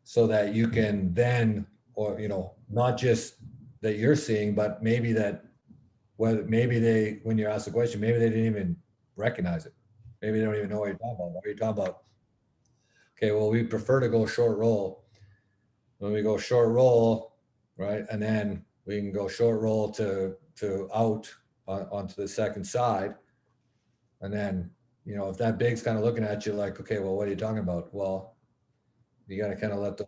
so that you can then, or, you know, not just that you're seeing, but maybe that when you're asked the question, maybe they didn't even recognize it. Maybe they don't even know what you're talking about. What are you talking about? Okay, well, we prefer to go short roll. When we go short roll, right, and then we can go short roll to out onto the second side, and then, you know, if that big's kind of looking at you like, okay, well, what are you talking about? Well, you got to kind of let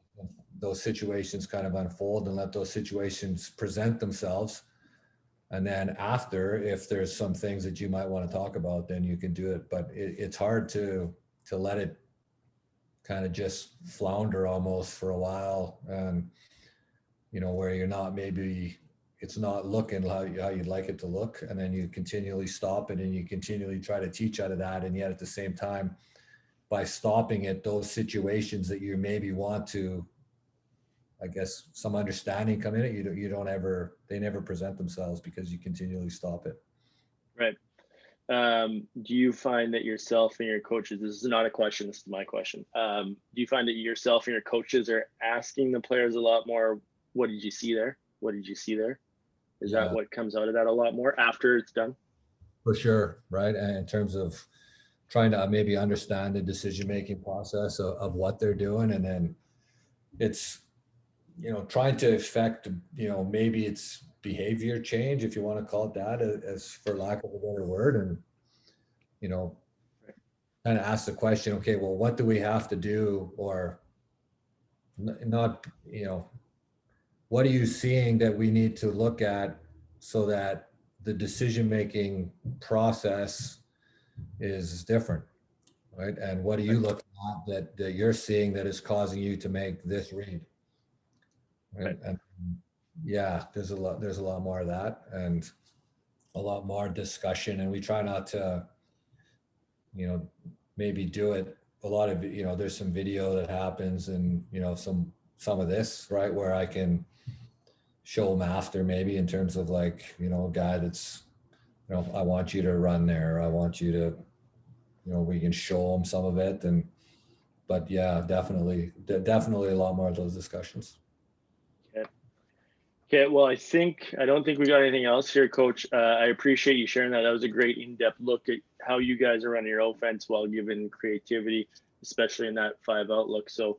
those situations kind of unfold and let those situations present themselves. And then after, if there's some things that you might want to talk about, then you can do it. But it's hard to let it kind of just flounder almost for a while, and, you know, where you're not, maybe it's not looking how you'd like it to look, and then you continually stop it and you continually try to teach out of that. And yet at the same time, by stopping it, those situations that you maybe want to, I guess, some understanding come in it, they never present themselves because you continually stop it. Right. Do you find that yourself and your coaches, this is not a question, this is my question. Do you find that yourself and your coaches are asking the players a lot more, what did you see there? What did you see there? Is that what comes out of that a lot more after it's done? For sure, right? And in terms of trying to maybe understand the decision-making process of what they're doing. And then it's, you know, trying to affect, you know, maybe it's behavior change, if you want to call it that, as for lack of a better word. And, you know, kind of ask the question, okay, well, what do we have to do? Or not, you know, what are you seeing that we need to look at so that the decision-making process is different? right? And what are you looking at that you're seeing that is causing you to make this read? Right. And yeah, there's a lot more of that and a lot more discussion. And we try not to, maybe do it a lot of, there's some video that happens and, some of this, right, where I can show them after maybe in terms of like, a guy that's, I want you to run there. I want you to, we can show them some of it. But yeah, definitely a lot more of those discussions. Okay, well, I don't think we got anything else here, Coach. I appreciate you sharing that. That was a great in-depth look at how you guys are running your offense while giving creativity, especially in that 5 outlook. So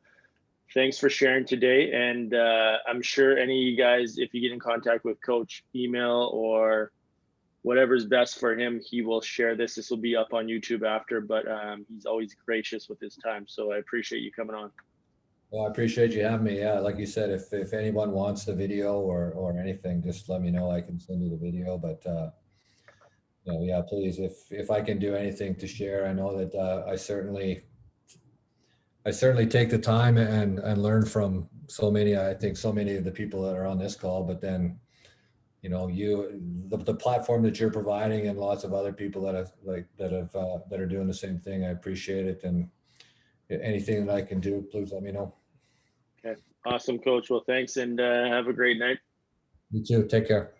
thanks for sharing today. And I'm sure any of you guys, if you get in contact with Coach, email or whatever's best for him, he will share this. This will be up on YouTube after, but he's always gracious with his time. So I appreciate you coming on. Well, I appreciate you having me. Yeah, like you said, if anyone wants the video or anything, just let me know. I can send you the video. But yeah, please, if I can do anything to share, I know that I certainly take the time and learn from so many. I think so many of the people that are on this call. But then, the platform that you're providing and lots of other people that are doing the same thing. I appreciate it, and anything that I can do, please let me know. Okay, awesome, Coach. Well, thanks, and have a great night. You too. Take care.